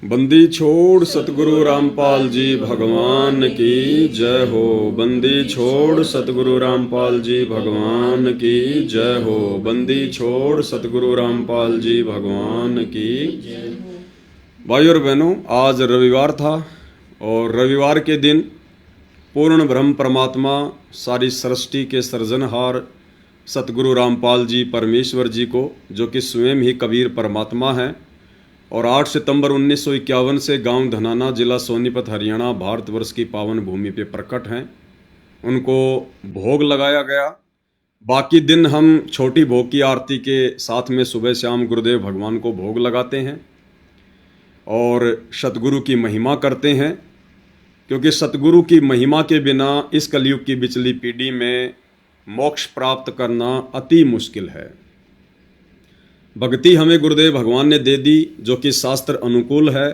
बंदी छोड़ सतगुरु रामपाल जी भगवान की जय हो। बंदी छोड़ सतगुरु रामपाल जी भगवान की जय हो। बंदी छोड़ सतगुरु रामपाल जी भगवान की जय हो। भाई और बहनों, आज रविवार था और रविवार के दिन पूर्ण ब्रह्म परमात्मा सारी सृष्टि के सृजनहार सतगुरु रामपाल जी परमेश्वर जी को, जो कि स्वयं ही कबीर परमात्मा हैं, और 8 सितंबर 1951 से गांव धनाना, जिला सोनीपत, हरियाणा, भारतवर्ष की पावन भूमि पे प्रकट हैं, उनको भोग लगाया गया। बाकी दिन हम छोटी भोग की आरती के साथ में सुबह शाम गुरुदेव भगवान को भोग लगाते हैं और सतगुरु की महिमा करते हैं, क्योंकि सतगुरु की महिमा के बिना इस कलयुग की बिचली पीढ़ी में मोक्ष प्राप्त करना अति मुश्किल है। भक्ति हमें गुरुदेव भगवान ने दे दी, जो कि शास्त्र अनुकूल है,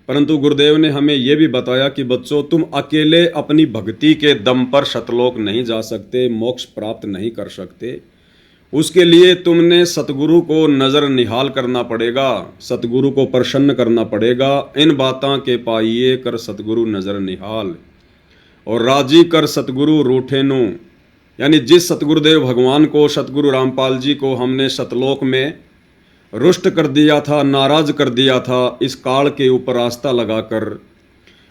परंतु गुरुदेव ने हमें यह भी बताया कि बच्चों, तुम अकेले अपनी भक्ति के दम पर सतलोक नहीं जा सकते, मोक्ष प्राप्त नहीं कर सकते। उसके लिए तुमने सतगुरु को नज़र निहाल करना पड़ेगा, सतगुरु को प्रसन्न करना पड़ेगा। इन बातां के पाइए कर सतगुरु नज़र निहाल, और राजी कर सतगुरु रूठे नो। यानी जिस सतगुरुदेव भगवान को, सतगुरु रामपाल जी को हमने सतलोक में रुष्ट कर दिया था, नाराज कर दिया था, इस काल के ऊपर आस्था लगाकर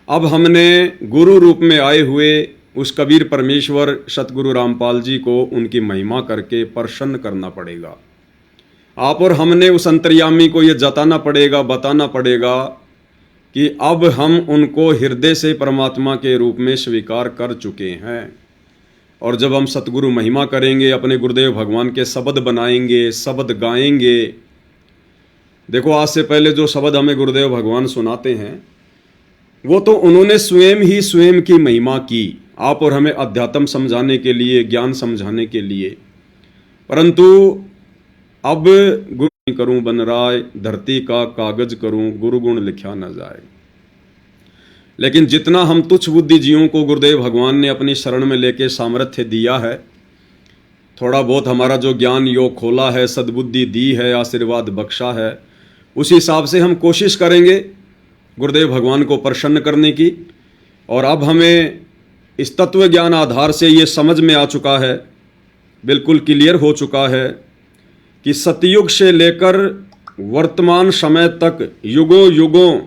अब हमने गुरु रूप में आए हुए उस कबीर परमेश्वर सतगुरु रामपाल जी को उनकी महिमा करके प्रसन्न करना पड़ेगा। आप और हमने उस अंतर्यामी को ये जताना पड़ेगा, बताना पड़ेगा कि अब हम उनको हृदय से परमात्मा के रूप में स्वीकार कर चुके हैं। और जब हम सतगुरु महिमा करेंगे, अपने गुरुदेव भगवान के शब्द बनाएंगे, शब्द गाएंगे। देखो, आज से पहले जो शब्द हमें गुरुदेव भगवान सुनाते हैं, वो तो उन्होंने स्वयं की महिमा की, आप और हमें अध्यात्म समझाने के लिए, ज्ञान समझाने के लिए। परंतु अब गुरु करूं बन राय, धरती का कागज करूं, गुरु गुण लिखा न जाए। लेकिन जितना हम तुच्छ बुद्धि जीवों को गुरुदेव भगवान ने अपनी शरण में लेके सामर्थ्य दिया है, थोड़ा बहुत हमारा जो ज्ञान योग खोला है, सद्बुद्धि दी है, आशीर्वाद बख्शा है, उस हिसाब से हम कोशिश करेंगे गुरुदेव भगवान को प्रसन्न करने की। और अब हमें इस तत्व ज्ञान आधार से ये समझ में आ चुका है, बिल्कुल क्लियर हो चुका है कि सतयुग से लेकर वर्तमान समय तक युगों युगों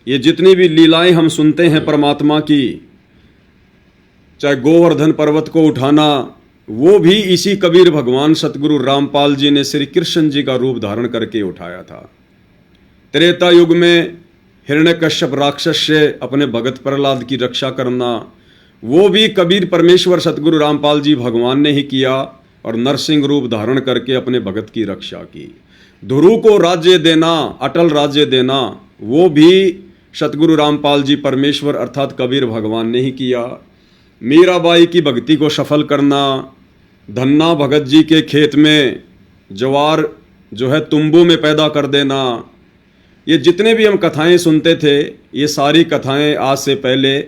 ये जितनी भी लीलाएं हम सुनते हैं परमात्मा की, चाहे गोवर्धन पर्वत को उठाना, वो भी इसी कबीर भगवान सतगुरु रामपाल जी ने श्री कृष्ण जी का रूप धारण करके उठाया था। त्रेता युग में हिरण्यकश्यप राक्षस से अपने भगत प्रहलाद की रक्षा करना, वो भी कबीर परमेश्वर सतगुरु रामपाल जी भगवान ने ही किया, और नरसिंह रूप धारण करके अपने भगत की रक्षा की। ध्रुव को राज्य देना, अटल राज्य देना, वो भी सतगुरु रामपाल जी परमेश्वर अर्थात कबीर भगवान ने ही किया। मीराबाई की भक्ति को सफल करना, धन्ना भगत जी के खेत में ज्वार जो है तुंबू में पैदा कर देना, ये जितने भी हम कथाएं सुनते थे, ये सारी कथाएं आज से पहले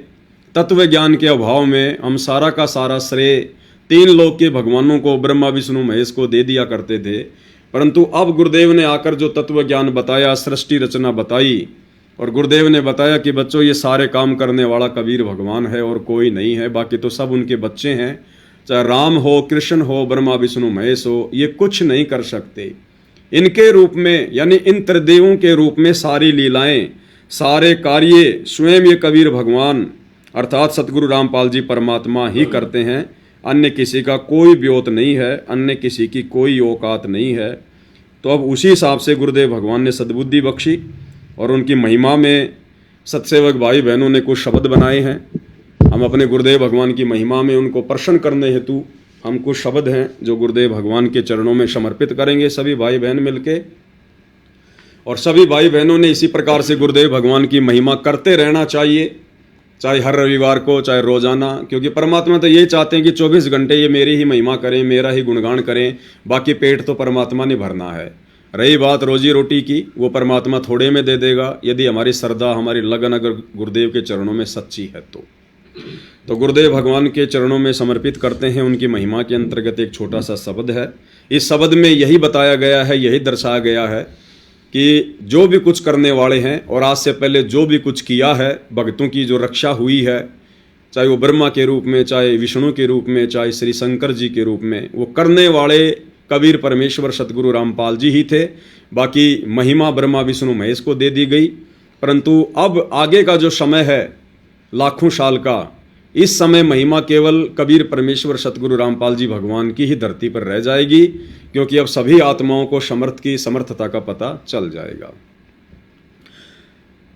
तत्व ज्ञान के अभाव में हम सारा का सारा श्रेय 3 लोक के भगवानों को, ब्रह्मा विष्णु महेश को दे दिया करते थे। परंतु अब गुरुदेव ने आकर जो तत्व ज्ञान बताया, सृष्टि रचना बताई, और गुरुदेव ने बताया कि बच्चों, ये सारे काम करने वाला कबीर भगवान है और कोई नहीं है, बाकी तो सब उनके बच्चे हैं। चाहे राम हो, कृष्ण हो, ब्रह्मा विष्णु महेश हो, ये कुछ नहीं कर सकते। इनके रूप में, यानी इन त्रिदेवों के रूप में सारी लीलाएं, सारे कार्य स्वयं ये कबीर भगवान अर्थात सतगुरु रामपाल जी परमात्मा ही करते हैं। अन्य किसी का कोई ब्योत नहीं है, अन्य किसी की कोई औकात नहीं है। तो अब उसी हिसाब से गुरुदेव भगवान ने सद्बुद्धि बख्शी, और उनकी महिमा में सत्सेवक भाई बहनों ने कुछ शब्द बनाए हैं। हम अपने गुरुदेव भगवान की महिमा में उनको प्रसन्न करने हेतु हम कुछ शब्द हैं जो गुरुदेव भगवान के चरणों में समर्पित करेंगे सभी भाई बहन मिलके। और सभी भाई बहनों ने इसी प्रकार से गुरुदेव भगवान की महिमा करते रहना चाहिए, चाहे हर रविवार को, चाहे रोजाना, क्योंकि परमात्मा तो यही चाहते हैं कि 24 घंटे ये मेरी ही महिमा करें, मेरा ही गुणगान करें, बाकी पेट तो परमात्मा ने भरना है। रही बात रोजी रोटी की, वो परमात्मा थोड़े में दे देगा, यदि हमारी श्रद्धा, हमारी लगन अगर गुरुदेव के चरणों में सच्ची है तो गुरुदेव भगवान के चरणों में समर्पित करते हैं। उनकी महिमा के अंतर्गत एक छोटा सा शब्द है। इस शब्द में यही बताया गया है, यही दर्शाया गया है कि जो भी कुछ करने वाले हैं और आज से पहले जो भी कुछ किया है, भक्तों की जो रक्षा हुई है, चाहे वो ब्रह्मा के रूप में, चाहे विष्णु के रूप में, चाहे श्री शंकर जी के रूप में, वो करने वाले कबीर परमेश्वर सतगुरु रामपाल जी ही थे। बाकी महिमा ब्रह्मा विष्णु महेश को दे दी गई। परंतु अब आगे का जो समय है लाखों साल का, इस समय महिमा केवल कबीर परमेश्वर सतगुरु रामपाल जी भगवान की ही धरती पर रह जाएगी, क्योंकि अब सभी आत्माओं को समर्थ की समर्थता का पता चल जाएगा।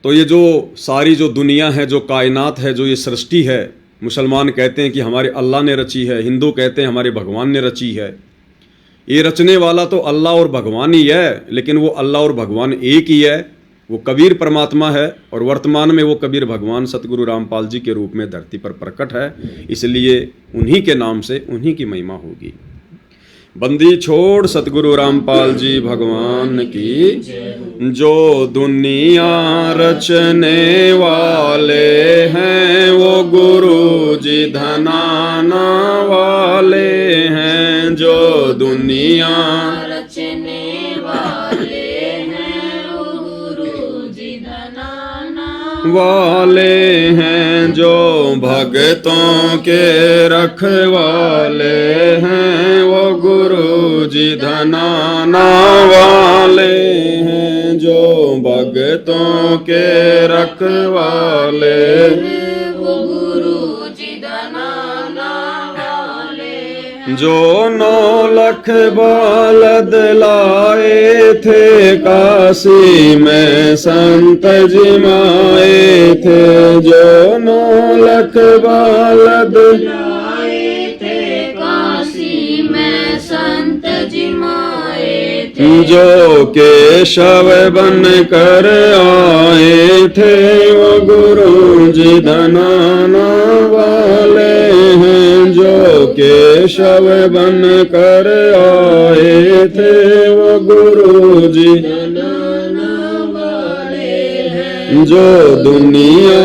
तो ये जो सारी जो दुनिया है, जो कायनात है, जो ये सृष्टि है, मुसलमान कहते हैं कि हमारे अल्लाह ने रची है, हिंदू कहते हैं हमारे भगवान ने रची है। ये रचने वाला तो अल्लाह और भगवान ही है, लेकिन वो अल्लाह और भगवान एक ही है, वो कबीर परमात्मा है। और वर्तमान में वो कबीर भगवान सतगुरु रामपाल जी के रूप में धरती पर प्रकट है, इसलिए उन्हीं के नाम से उन्हीं की महिमा होगी। बंदी छोड़ सतगुरु रामपाल जी भगवान की, जो दुनिया रचने वाले हैं वो गुरु जी धनाना वाले हैं। जो दुनिया रचने वाले हैं वो गुरु जी धनाना वाले हैं। जो भक्तों के रखवाले हैं वो गुरु जी धनाना वाले हैं। जो भक्तों के रखवाले वो गुरु जी धनाना वाले हैं। जो 9 लाख बालद लाए थे काशी में संत जिमाए थे। जो 9 लाख बालद लाए थे काशी में संत जिमाए थे। जो केशव बन कर आए थे वो गुरु जी धनाना वाले हैं। जो केशव बन कर आए थे वो गुरु जी धनाना वाले हैं। जो दुनिया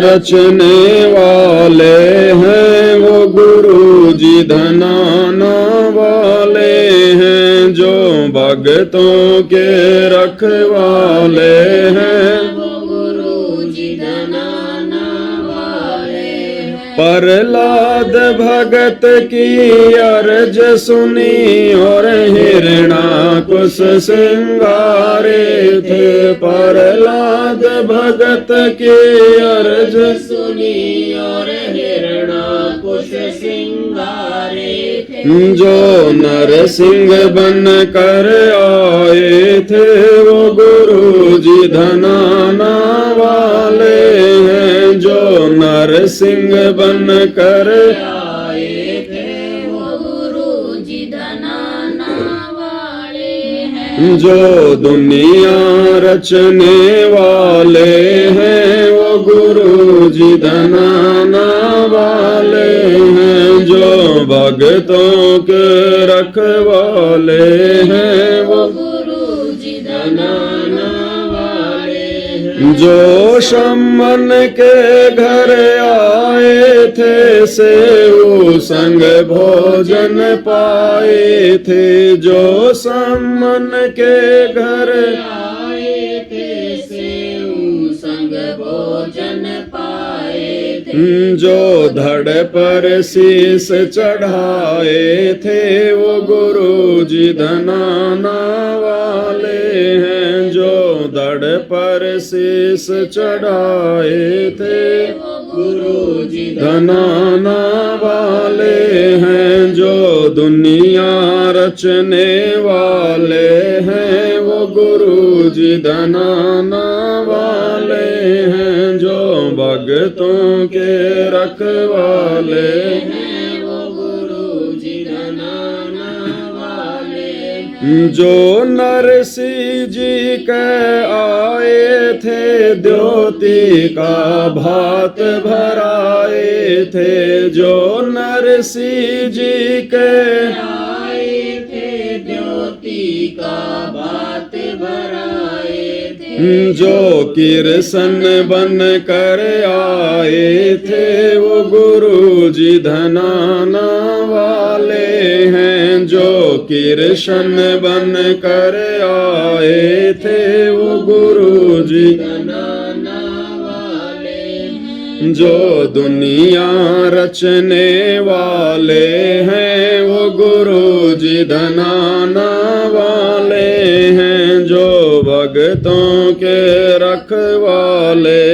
रचने वाले हैं वो गुरु जी धनाना वाले हैं। जो भक्तों के रखवाले हैं वो गुरु जी धनाना वाले हैं। प्रहलाद भगत की अर्ज सुनी और हिरणाकुश सिंगारे थे। प्रहलाद भगत की अर्ज सुनी और हिरणाकुश सिंगारे थे। जो नरसिंह बन कर आए थे वो गुरु जी धनाना वाले हैं। जो नरसिंह बन कर आए थे वो गुरु जी धनाना वाले हैं। जो दुनिया रचने वाले हैं वो गुरु जी धनाना वाले हैं। जो भक्तों के रखवाले हैं वो गुरु जी धनाना वाले हैं। जो शमन के घर आए थे सेऊ संग भोजन पाए थे। जो शमन के घर आए थे सेऊ संग भोजन पाए थे। जो धड़ पर शीस चढ़ाए थे वो गुरु जी धनाना वाले हैं। जो धड़ पर शीस चढ़ाए थे वो गुरु जी धनाना वाले हैं। जो दुनिया रचने वाले हैं वो गुरु जी धनाना वाले हैं। जो भक्तों के रखवाले हैं वो गुरु जी धनाना वाले हैं। जो नरसिंह जी के आए थे द्योति का भात भराए थे। जो नरसिंह जी के आए थे द्योति का भात भराए थे। जो कृष्ण बन कर आए थे वो गुरु जी धनाना वाले हैं, जो कृष्ण बन कर आए थे वो गुरु जी धनाना वाले हैं, जो दुनिया रचने वाले हैं वो गुरु जी धनाना वाले हैं, जो भक्तों के रखवाले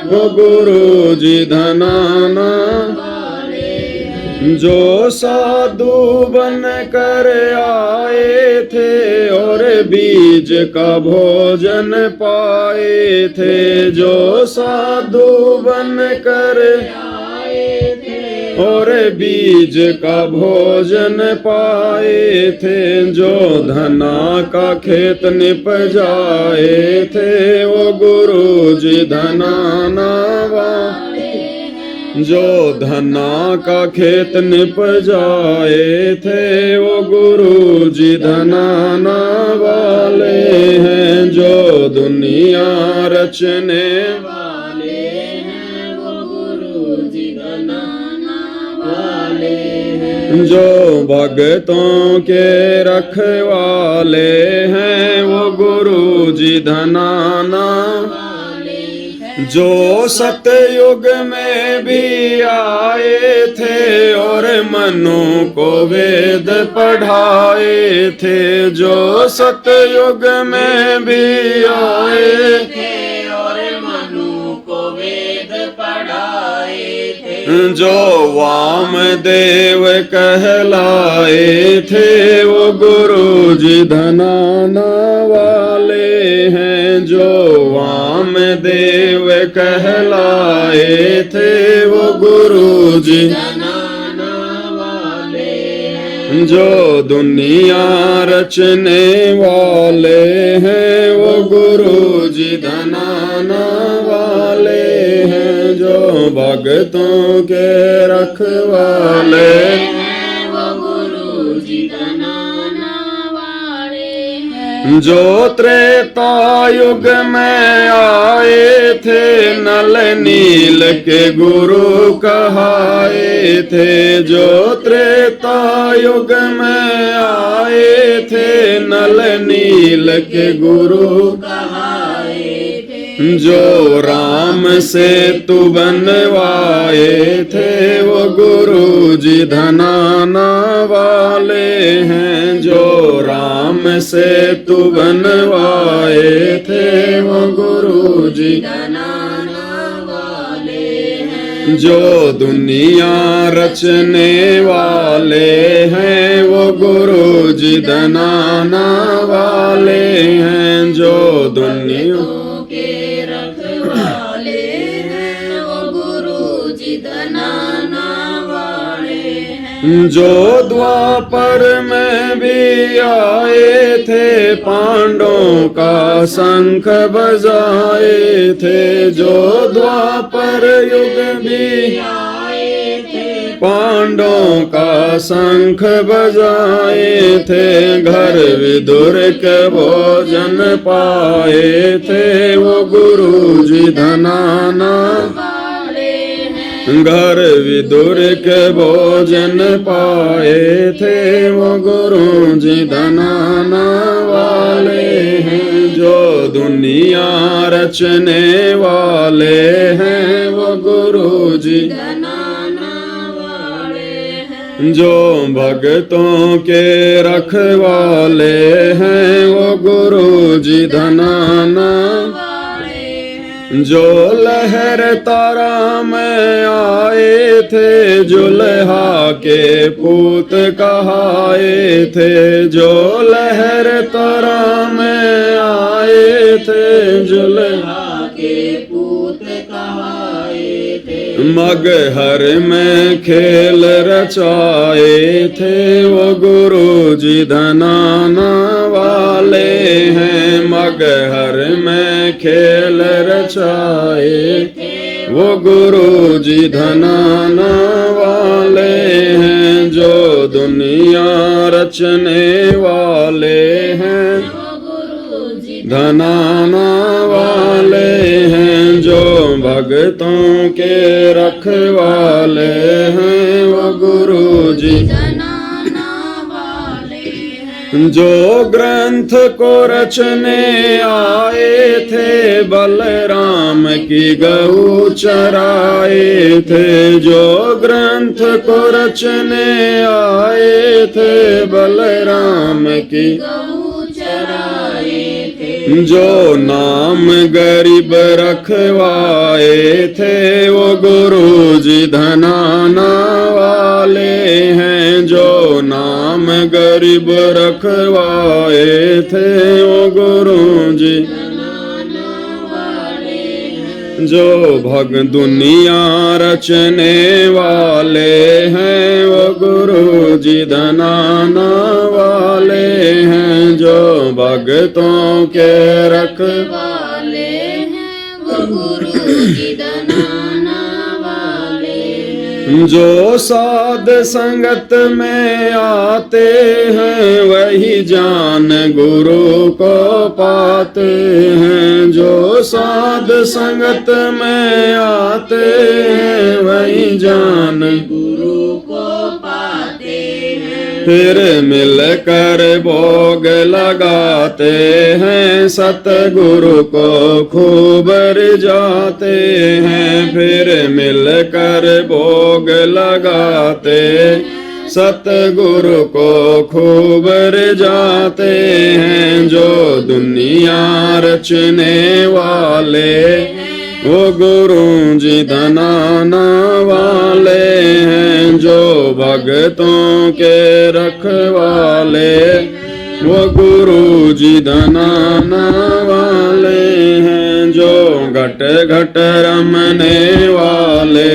वो गुरु जी धनाना वाले हैं, जो साधु बन कर आए थे और बीज का भोजन पाए थे, जो साधु बन कर आए थे और बीज का भोजन पाए थे, जो धना का खेत निप जाए थे वो गुरु जी धनाना वाले, जो धना का खेत निप जाए थे वो गुरु जी धनाना वाले हैं, जो दुनिया रचने वाले हैं, वो गुरु जी धनाना वाले हैं, जो भक्तों के रखवाले हैं वो गुरु जी धनाना, जो सतयुग में भी आए थे और मनु को वेद पढ़ाए थे, जो सतयुग में भी आए थे और मनु को वेद पढ़ाए थे, जो वामदेव कहलाए थे वो गुरु जी धनाना वाले हैं, जो वामदेव कहलाए थे वो गुरु जी धनाना वाले हैं, जो दुनिया रचने वाले हैं वो गुरु जी धनाना वाले हैं, जो भक्तों के रखवाले हैं, वो गुरु जी धनाना वाले हैं, जो त्रेता युग में आए थे नल नील के गुरु कहाए थे, जो त्रेता युग में आए थे नल नील के गुरु कहाए थे, जो राम से तू बनवाए थे वो गुरु जी धनाना वाले हैं, जो राम से तू बनवाए थे वो गुरु जी धनाना वाले हैं, जो दुनिया रचने वाले हैं वो गुरु जी धनाना वाले हैं, जो दुनिया के रखवाले हैं, वो गुरु जी धनाना वाले हैं, जो द्वापर में भी आए थे पांडवों का शंख बजाए थे, जो द्वापर युग भी आए थे पांडवों का शंख बजाए थे, घर विदुर के भोजन पाए थे वो गुरु जी धनाना वाले हैं, घर विदुर के भोजन पाए थे वो गुरु जी धनाना वाले हैं, जो दुनिया रचने वाले हैं वो गुरु जी धनाना वाले हैं, जो भक्तों के रखवाले हैं वो गुरु जी धनाना वाले हैं, जो लहर तारा में आए थे जुल्हा के पूत कहाए थे, जो लहर तारा में आए थे जुल्हा के पूत कहाए थे, मगहर में खेल रचाए थे वो गुरु जी धनाना वाले हैं, मगहर में खेल रचाए वो गुरु जी धनाना वाले हैं, जो दुनिया रचने वाले हैं वो गुरु जी धनाना वाले हैं, जो भक्तों के रखवाले हैं वो गुरु जी। जनाना वाले हैं। जो ग्रंथ को रचने आए थे बलराम की गऊ चराए थे। जो ग्रंथ को रचने आए थे बलराम की गऊ चराए थे। जो नाम गरीब रखवाए थे वो गुरु जी धनाना वाले हैं। जो नाम गरीब रखवाए थे वो गुरु जी। जो भग दुनिया रचने वाले हैं वो गुरु जी धनाना वाले हैं। जो भगतों के वाले हैं वो गुरु जी धनाना वाले हैं। जो साध संगत में आते हैं वही जान गुरु को पाते हैं। जो साध संगत में आते हैं वही जान गुरु को पाते हैं। फिर मिलकर भोग लगाते हैं सतगुरु को खूब रिझाते हैं। फिर मिलकर भोग लगाते सतगुरु को खूब रिझाते हैं। जो दुनिया रचने वाले वो गुरु जी धनाना वाले हैं। जो भगतों के रखवाले वो गुरु जी धनाना वाले हैं। जो घट घट रमने वाले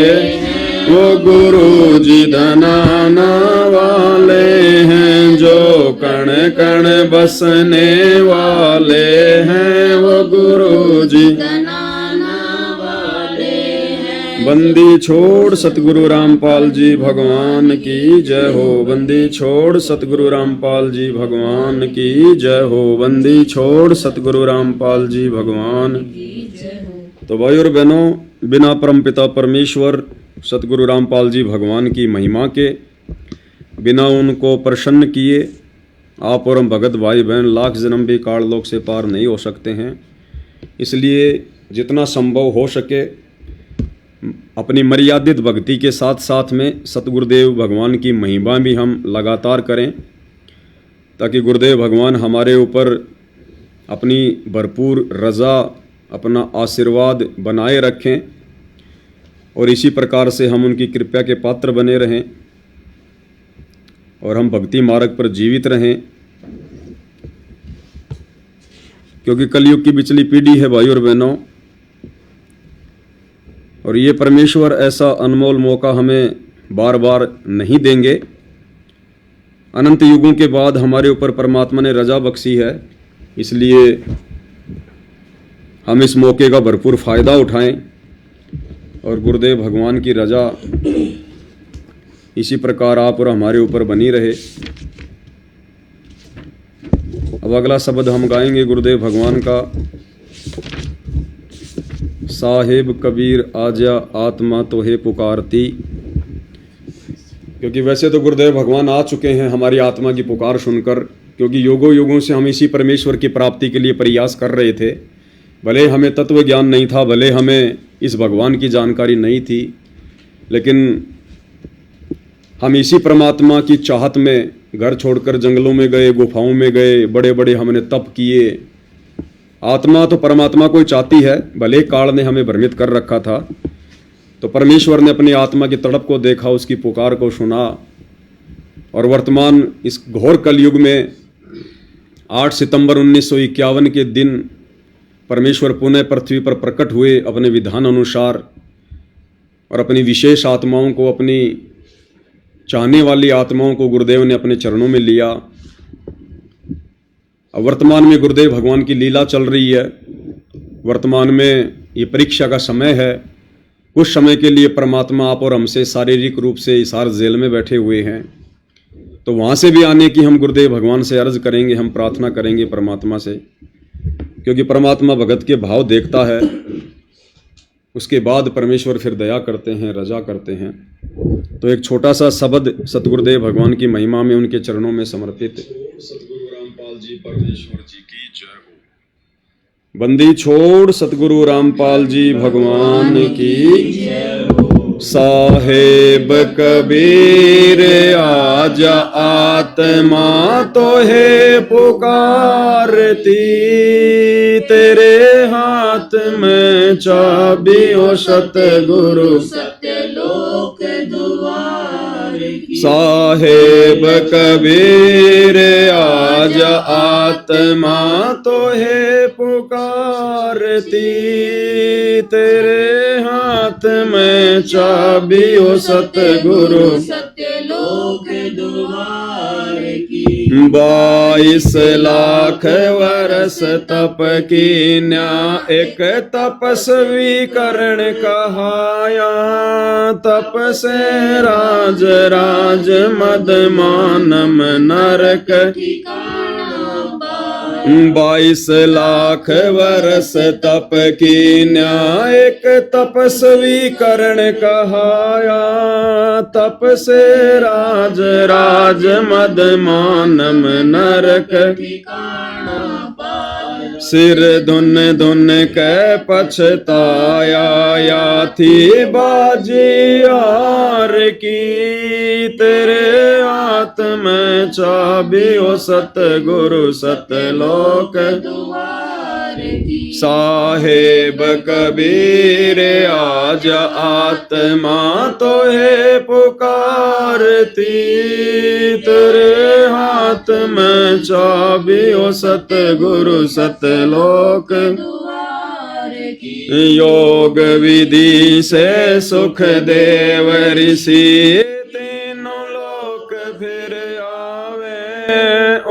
वो गुरु जी धनाना वाले हैं। जो कण कण बसने वाले हैं वो गुरु जी। बंदी छोड़ सतगुरु रामपाल जी भगवान की जय हो। बंदी छोड़ सतगुरु रामपाल जी भगवान की जय हो। बंदी छोड़ सतगुरु रामपाल जी भगवान की जय हो। तो भाई और बहनों, बिना परमपिता परमेश्वर सतगुरु रामपाल जी भगवान की महिमा के, बिना उनको प्रसन्न किए आप और हम भगत भाई बहन लाख जन्म भी काल लोक से पार नहीं हो सकते हैं। इसलिए जितना संभव हो सके अपनी मर्यादित भक्ति के साथ साथ में सतगुरुदेव भगवान की महिमा भी हम लगातार करें, ताकि गुरुदेव भगवान हमारे ऊपर अपनी भरपूर रज़ा, अपना आशीर्वाद बनाए रखें और इसी प्रकार से हम उनकी कृपा के पात्र बने रहें और हम भक्ति मार्ग पर जीवित रहें। क्योंकि कलयुग की बिचली पीढ़ी है भाई और बहनों, और ये परमेश्वर ऐसा अनमोल मौका हमें बार बार नहीं देंगे। अनंत युगों के बाद हमारे ऊपर परमात्मा ने रजा बख्शी है, इसलिए हम इस मौके का भरपूर फ़ायदा उठाएं और गुरुदेव भगवान की रजा इसी प्रकार आप और हमारे ऊपर बनी रहे। अब अगला शब्द हम गाएंगे गुरुदेव भगवान का, साहेब कबीर आजा आत्मा तो है पुकारती। क्योंकि वैसे तो गुरुदेव भगवान आ चुके हैं हमारी आत्मा की पुकार सुनकर, क्योंकि युगों युगों से हम इसी परमेश्वर की प्राप्ति के लिए प्रयास कर रहे थे। भले हमें तत्व ज्ञान नहीं था, भले हमें इस भगवान की जानकारी नहीं थी, लेकिन हम इसी परमात्मा की चाहत में घर छोड़कर जंगलों में गए, गुफाओं में गए, बड़े बड़े हमने तप किए। आत्मा तो परमात्मा को ही चाहती है, भले काल ने हमें भ्रमित कर रखा था। तो परमेश्वर ने अपनी आत्मा की तड़प को देखा, उसकी पुकार को सुना, और वर्तमान इस घोर कलयुग में 8 सितंबर 1951 के दिन परमेश्वर पुनः पृथ्वी पर प्रकट हुए अपने विधान अनुसार, और अपनी विशेष आत्माओं को, अपनी चाहने वाली आत्माओं को गुरुदेव ने अपने चरणों में लिया। अब वर्तमान में गुरुदेव भगवान की लीला चल रही है। वर्तमान में ये परीक्षा का समय है। कुछ समय के लिए परमात्मा आप और हमसे शारीरिक रूप से हिसार जेल में बैठे हुए हैं, तो वहाँ से भी आने की हम गुरुदेव भगवान से अर्ज करेंगे, हम प्रार्थना करेंगे परमात्मा से, क्योंकि परमात्मा भगत के भाव देखता है। उसके बाद परमेश्वर फिर दया करते हैं, रजा करते हैं। तो एक छोटा सा शब्द सतगुरुदेव भगवान की महिमा में उनके चरणों में समर्पित। सतगुरु रामपाल जी परमेश्वर जी की जय हो। बंदी छोड़ सतगुरु रामपाल जी भगवान की जय हो। साहेब कबीर आजा आत्मा तो है पुकारती, तेरे हाथ में चाबी ओ सतगुरु सत्यलोक द्वार की। साहेब कबीर आजा आत्मा तो है पुकारती, तेरे हाथ में चाबी ओ सतगुरु सत्यलोक द्वार की। 22 लाख वर्ष तप की न्या एक तपस्वी करण कहाया, तप से राज राज मद मानम नरक ठिकाना पाया। 22 लाख वर्ष तप की न्याय एक तपस्वी करण कहाया, तप से राज राज मद मानम नरक ठिकाना पाया। सिर धुन धुन के पछताया, या थी बाजी हार की, तेरे हाथ में चाबी ओ सतगुरु सतलोक द्वार की। साहेब कबीर आज आत्मा तो है पुकारती, तेरे हाथ में चाबी ओ सतगुरु सतलोक द्वार की। योग विधि से सुख देव ऋषि तीनों लोक फिर आवे,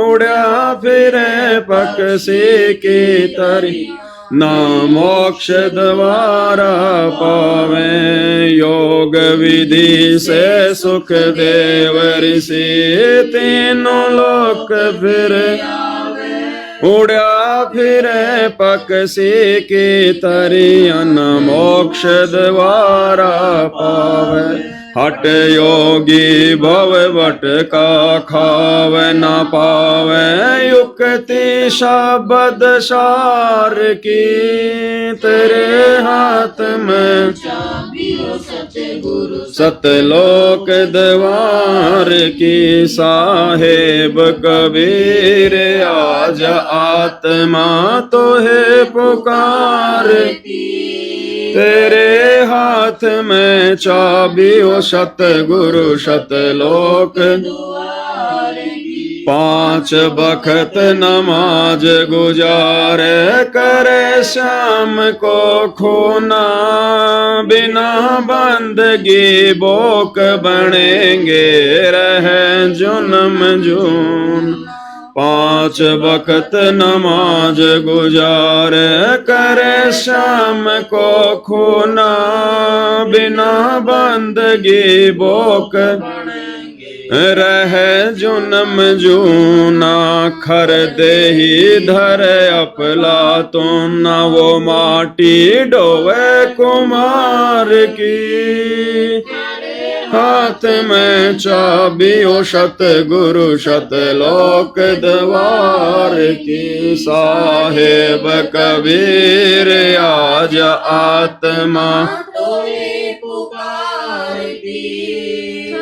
उड़ा फिरे पक्षी की तरी ना मोक्ष द्वारा पावे। योग विधि से सुख देव ऋषि तीनों लोक फिर उड़ा फिरे पक्षी की तरिया न मोक्ष द्वारा पावे। हट योगी भव बट का खावे न पावे, युक्ति शब्द सार की, तेरे हाथ में चाबी ओ सतगुरु सतलोक द्वार की। साहेब कबीर आज आत्मा तो है पुकारती, तेरे हाथ में चाबी ओ सतगुरु सतलोक द्वार की। 5 बखत नमाज गुजारे करे शाम को खोना, बिना बंदगी बोक बनेंगे रहे जुनम जून। 5 बखत नमाज गुजार करे शाम को खूना, बिना बंदगी बोक रहे जुनम जूना। खर देही धर अपला तो न वो माटी डोवे कुमार की, हाथ में चाबी ओ सतगुरु सतलोक द्वार की। साहेब कबीर आज आत्मा तोहे पुकारती,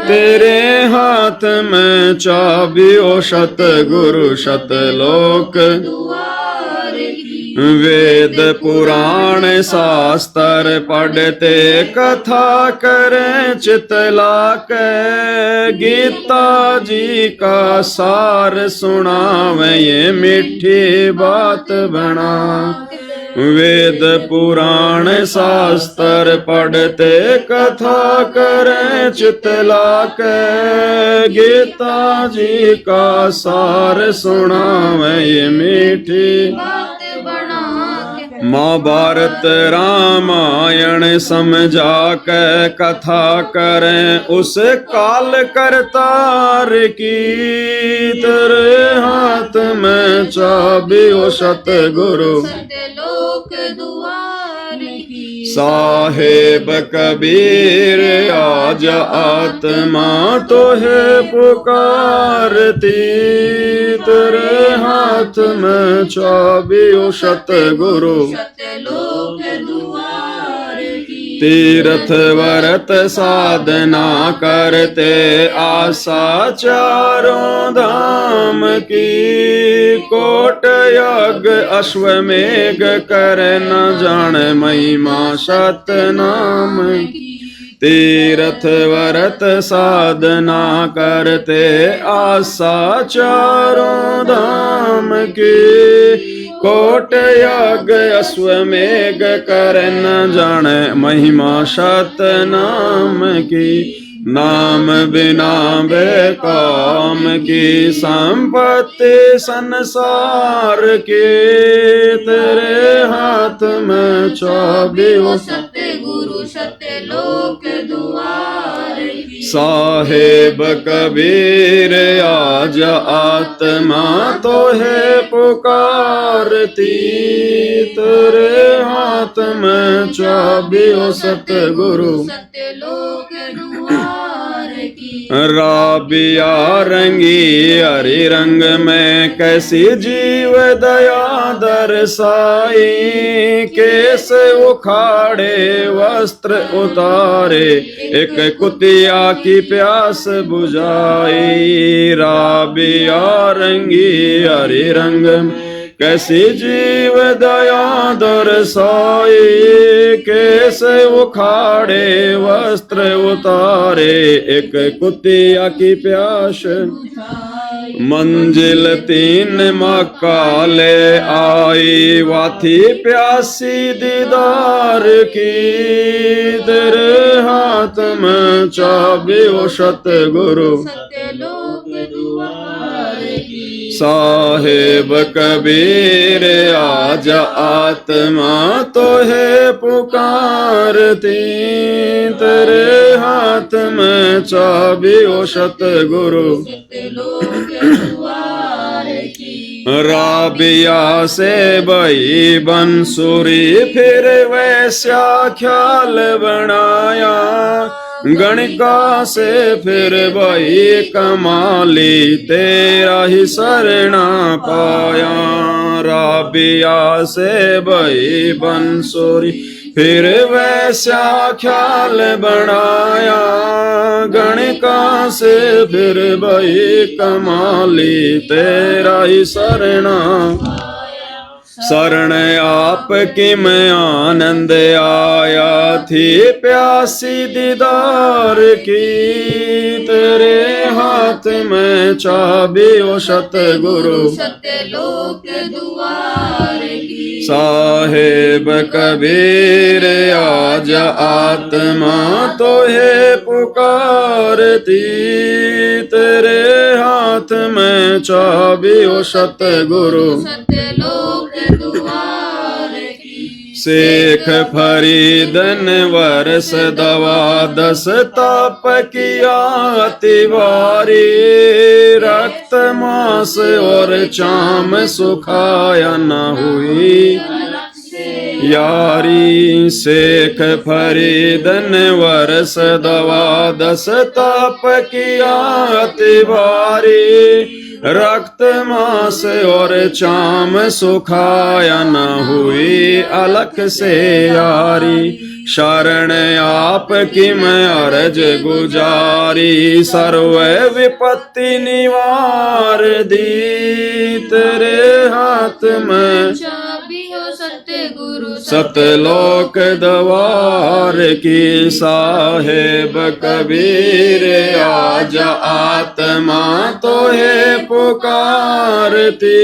तेरे हाथ में चाबी ओ सतगुरु सतलोक द्वार की। वेद पुराण शास्त्र पढ़ते कथा करें चितला के, गीता जी का सार सुनावे ये मिठी बात बना। वेद पुराण शास्त्र पढ़ते कथा करें चितला के, गीता जी का सार सुनावे ये मीठी महाभारत रामायण समझा के कथा करें उस काल करतार की। तेरे हाथ में चाबी ओ सतगुरु सत्यलोक द्वार की। साहेब कबीर आज आत्मा तो है पुकारती। तेरे हाथ में चाबी ओ सतगुरु सत्यलोक द्वार की। तीर्थ व्रत साधना करते आशा चारों धाम की। कोट यज्ञ अश्वमेघ कर न जाने महिमा सतनाम की। तीर्थ व्रत साधना करते आशा चारों धाम की। कोट यज्ञ अश्वमेघ कर न जाने महिमा सतनाम की। नाम बिना बेकाम की संपत्ति संसार की। तेरे हाथ में चाबी ओ सतगुरु सत्यलोक द्वार की। साहेब कबीर आज आत्मा तो है पुकारती। तेरे हाथ में चाबी ओ सतगुरु सत्यलोक द्वार की। राबिया रंगी हरि रंग में कैसी जीव दया दर्शाई। केस उखाड़े वस्त्र उतारे एक कुतिया की प्यास बुझाई। राबिया रंगी हरि रंग में कैसी जीव दया दर्शाई। कैसे उखाड़े वस्त्र उतारे एक कुतिया की प्यास। मंजिल 3 मक्का ले आई वाथी प्यासी दीदार की। तेरे हाथ में चाबी ओ सतगुरु सत्यलोक द्वार की। साहेब कबीर आज आत्मा तो है पुकारती। तेरे हाथ में चाबी ओ सतगुरु सत्यलोक द्वार की। राबिया से बई बंसुरी फिर वैश्या ख्याल बनाया। गणिका से फिर बई कमाली तेरा ही शरणा पाया। राबिया से बई बंसुरी फिर वैसा ख्याल बनाया। गणिका से फिर बई कमाली तेरा ही शरणा। शरण आपकी में आनंद आया थी प्यासी दीदार की। तेरे हाथ में चाबी ओ सतगुरु सत्यलोक द्वार की। साहेब कबीर आज आत्मा तो है पुकारती। तेरे हाथ में चाबी ओ सतगुरु सत्यलोक द्वार की। शेख फरीदन वर्ष दवा 10 ताप किया तिवारी। रक्त मांस और चाम सुखाया न हुई यारी। शेख फरीदन वर्ष दवा 10 ताप किया तिवारी। रक्त मांस और चाम सुखाया न हुई अलख से यारी। शरण आपकी मैं अर्ज गुजारी। सर्व विपत्ति निवार दी। तेरे हाथ में चाबी हो सतगुरु सतलोक द्वार की। साहेब कबीर आज आत्मा तो है पुकारती।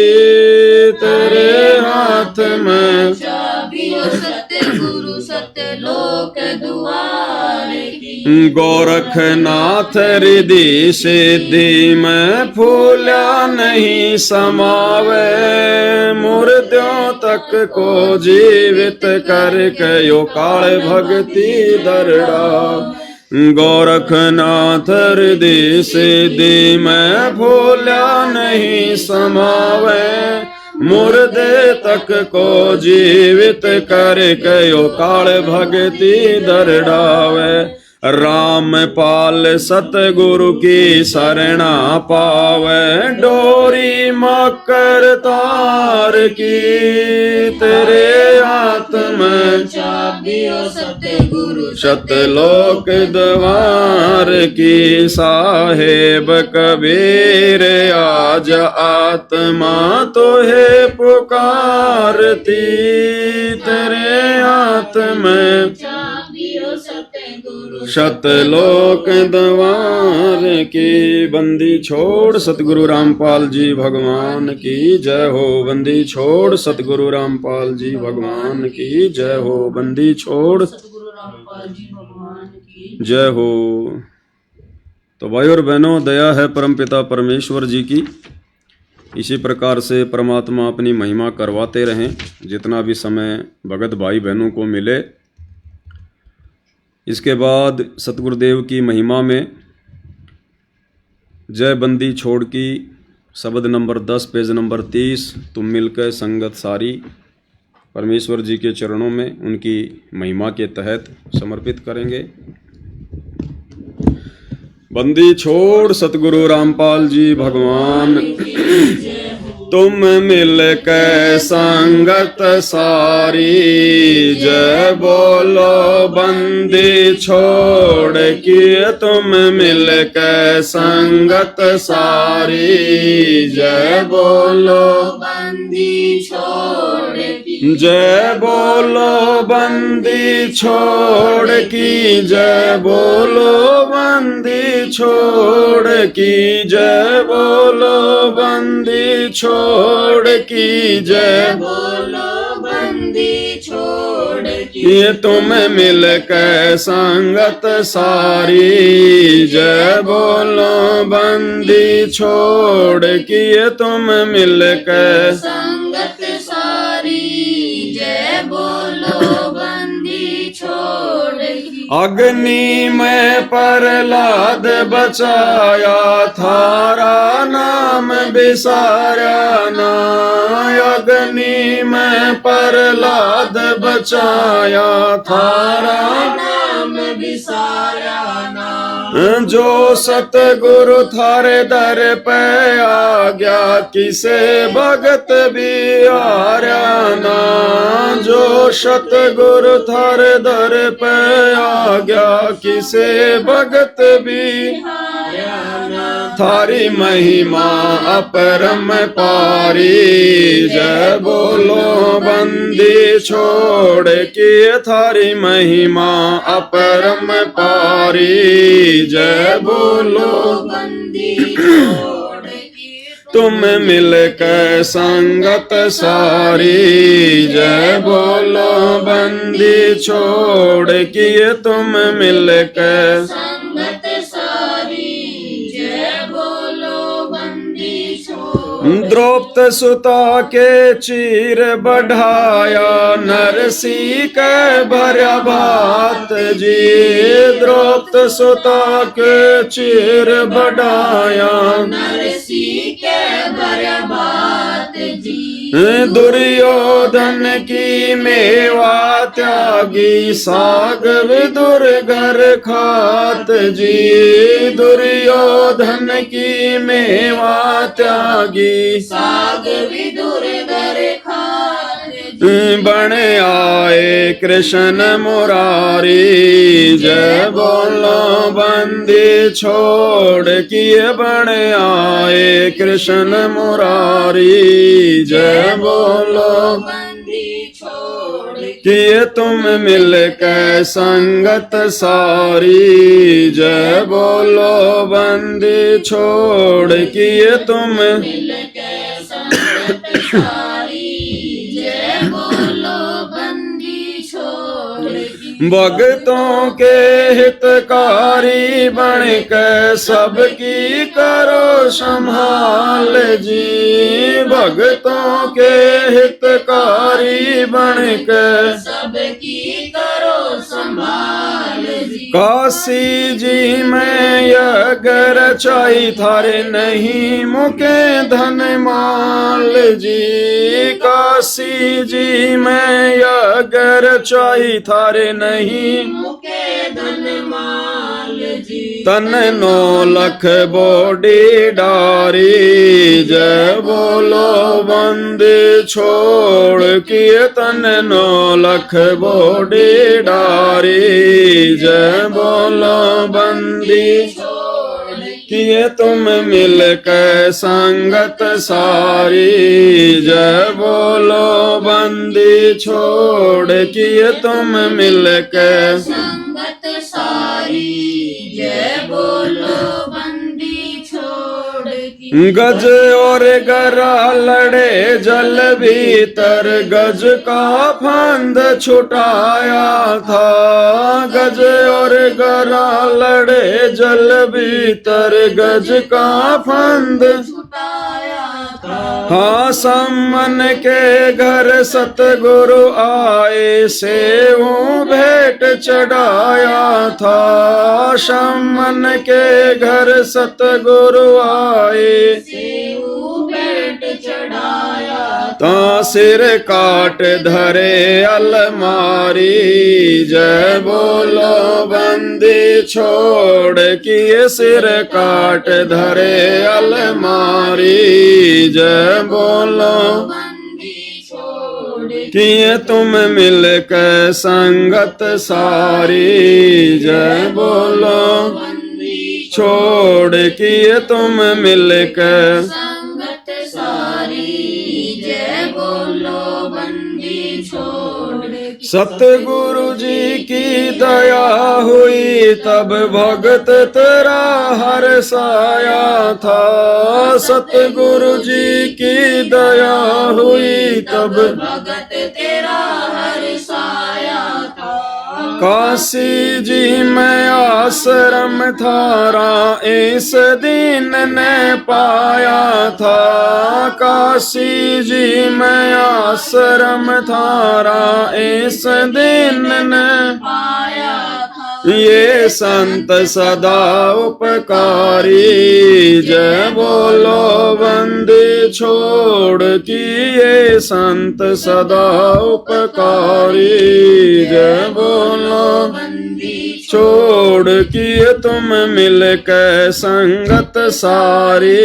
तेरे हाथ में चाबी हो सत्य गुरु सत्य लोक द्वार की। गोरखनाथ रिधि सिद्धि में फूला नहीं समावे, मुर्दों तक को जीवित करके यो काल भक्ति दरड़ा। गोरखनाथ रिधि सिद्धि में फूला नहीं समावे, मुर्दे तक को जीवित करके यो काल भक्ति दरड़ावे। रामपाल सतगुरु की शरणा पावे, डोरी मकर तार की तेरे हाथ में चाबी हो सत्य गुरु सतलोक द्वार की। साहेब कबीर आज आत्मा तो है पुकारती, तेरे हाथ में चाबी हो सत्य गुरु सतलोक द्वार की। बंदी छोड़ सतगुरु रामपाल जी भगवान की जय हो। बंदी छोड़ सतगुरु रामपाल जी भगवान की जय हो। बंदी छोड़ सतगुरु रामपाल जी भगवान की जय हो। तो भाई और बहनों, दया है परमपिता परमेश्वर जी की। इसी प्रकार से परमात्मा अपनी महिमा करवाते रहें जितना भी समय भगत भाई बहनों को मिले। इसके बाद सतगुरुदेव की महिमा में जय बंदी छोड़ की शब्द नंबर 10 पेज नंबर 30 तुम मिलकर संगत सारी परमेश्वर जी के चरणों में उनकी महिमा के तहत समर्पित करेंगे। बंदी छोड़ सतगुरु रामपाल जी भगवान, तुम मिल के संगत सारी, जय बोलो बंदी छोड़ की तुम मिल के संगत सारी, जय बोलो बंदी छोड़ की जय बोलो बंदी छोड़ की, जय बोलो बंदी छोड़ की, जय बोलो बंदी छोड़ की, जय बोलो बंदी छोड़ की ये तुम मिल के संगत सारी, जय बोलो बंदी छोड़ की ये तुम मिल के संगत सारी, जय बोलो बंदी छोड़ की। अग्नि में प्रहलाद बचाया, थारा नाम बिसारा ना। अग्नि में प्रहलाद बचाया, थारा नाम बिसारा ना। जो सतगुरु थारे दर पे आ गया, किसे भगत भी हारा ना। जो सतगुरु थारे दर पे आ गया, किसे भगत भी हारा ना। थारी महिमा अपरम पारी, जय बोलो बंदी छोड़ की थारी महिमा अपरम पारी, जय बोलो बंदी छोड़ की तुम मिल के संगत सारी, जय बोलो बंदी छोड़ की तुम मिल के संगत सारी, जय बोलो बंदी छोड़। द्रौपद सुता के चीर बढ़ाया, नरसी के भरा भात जी। द्रौपद सुता के चीर बढ़ाया, नरसी के बरबात जी। दुर्योधन की मेवा त्यागी, साग विदुर घर खात जी। दुर्योधन की मेवा त्यागी, साग विदुर घर खात बन आए कृष्ण मुरारी, जय बोलो बंदी छोड़ किए बन आए कृष्ण मुरारी, जय बोलो बंदी छोड़ किए तुम मिल के संगत सारी, जय बोलो बंदी छोड़ किए तुम मिल के संगत सारी, जय बोलो बंदी भक्तों के हितकारी बन के सबकी करो संभाल जी। भक्तों के हितकारी बन के सबकी करो संभाल जी। काशी जी में यज्ञ रचाई थारे नहीं मुके धन माल जी। काशी जी में यज्ञ रचाई थारे नहीं मुके धन माल जी। तन 9 लख बोडी डारी जय बोलो बंदी छोड़ किए तन 9 लख बोडी डारी जय बोलो बंदी किए तुम मिल के संगत सारी जय बोलो बंदी छोड़ किए तुम मिल के संगत सारी जय बोलो बंदी छोड़ की। गज और गरा लड़े जल भीतर गज का फंद छुटाया था। गज और गरा लड़े जल भीतर गज का फंद छुटाया था। हाँ सम्मन के घर सतगुरु आए सेऊ भेंट चढ़ाया था। सम्मन के घर सतगुरु आए सेऊ भेंट चढ़ाया ता सिर काट धरे अलमारी जय बोलो बंदी छोड़ किए सिर काट धरे अलमारी जय बोलो बंदी छोड़ किए तुम मिल के संगत सारी जय बोलो बंदी छोड़ किए तुम मिल के संगत सारी जय बोलो बंदी छोड़ की। सतगुरु जी की दया हुई तब भगत तेरा हर्षाया था। सतगुरु जी की दया हुई तब भगत तेरा हर्षाया था। काशी जी में आश्रम थारा इस दिन ने पाया था। काशी जी में आश्रम थारा इस दिन ने पाया था। ये संत सदा उपकारी जय बोलो बंदी छोड़ की। ये संत सदा उपकारी जय बोलो बंदी छोड़ किए तुम मिल के संगत सारी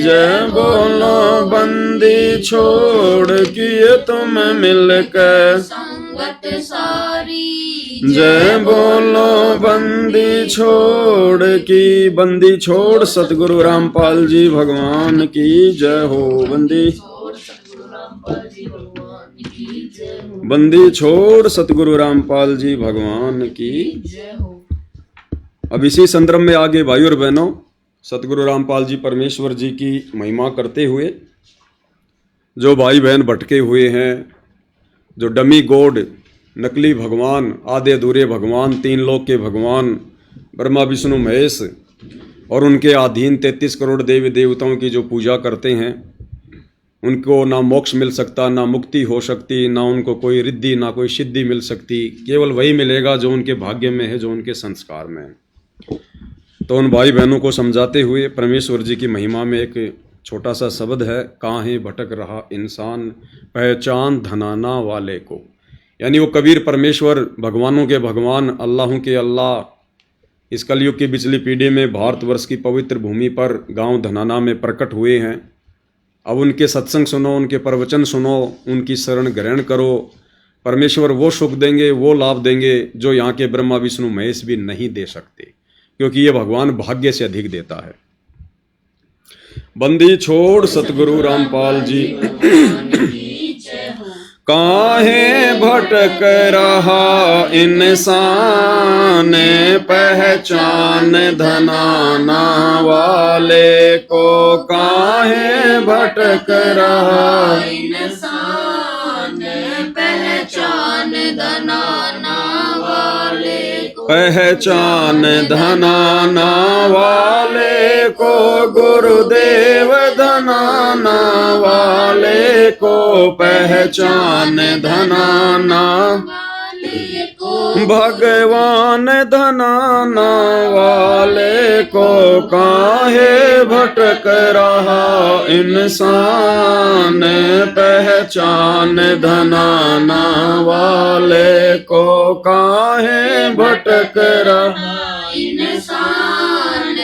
जय बोलो बंदी छोड़ किए तुम मिल के संगत सारी जय बोलो बंदी छोड़ की। बंदी छोड़ सतगुरु रामपाल जी भगवान की जय हो। बंदी बंदी छोड़ सतगुरु रामपाल जी भगवान की जय हो। अब इसी संदर्भ में आगे भाई और बहनों सतगुरु रामपाल जी परमेश्वर जी की महिमा करते हुए जो भाई बहन भटके हुए हैं, जो डमी गॉड नकली भगवान आधे अधूरे भगवान 3 लोक के भगवान ब्रह्मा विष्णु महेश और उनके अधीन 33 करोड़ देवी देवताओं की जो पूजा करते हैं, उनको ना मोक्ष मिल सकता, ना मुक्ति हो सकती, ना उनको कोई रिद्धि ना कोई सिद्धि मिल सकती। केवल वही मिलेगा जो उनके भाग्य में है, जो उनके संस्कार में है। तो उन भाई बहनों को समझाते हुए परमेश्वर जी की महिमा में एक छोटा सा शब्द है, काहे भटक रहा इंसान पहचान धनाना वाले को। यानी वो कबीर परमेश्वर भगवानों के भगवान अल्लाहों के अल्लाह इस कलयुग की पिछली पीढ़ी में भारतवर्ष की पवित्र भूमि पर गांव धनाना में प्रकट हुए हैं। अब उनके सत्संग सुनो, उनके प्रवचन सुनो, उनकी शरण ग्रहण करो। परमेश्वर वो सुख देंगे, वो लाभ देंगे जो यहाँ के ब्रह्मा विष्णु महेश भी नहीं दे सकते, क्योंकि ये भगवान भाग्य से अधिक देता है। बंदी छोड़ सतगुरु रामपाल जी काहे भटक रहा इंसान पहचान धनाना वाले को। काहे भटक रहा इंसान पहचान धनाना पहचान धनाना वाले को, गुरुदेव धनाना वाले को पहचान धनाना वाले को, भगवान धनाना वाले को काहे भटक रहा इंसान, पहचान धनाना वाले को काहे भटक रहा इंसान,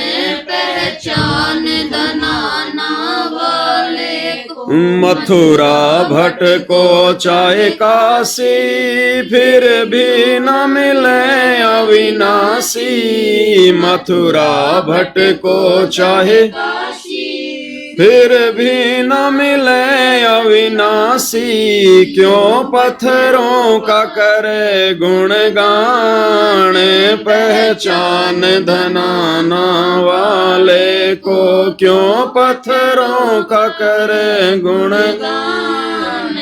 पहचान धनाना वाले को। मथुरा भटको चाहे काशी, फिर भी न मिले अविनाशी। मथुरा भटको चाहे काशी, फिर भी न मिले अविनाशी। क्यों पत्थरों का करे गुणगान, पहचान धनाना वाले को क्यों पत्थरों का करे गुणगान,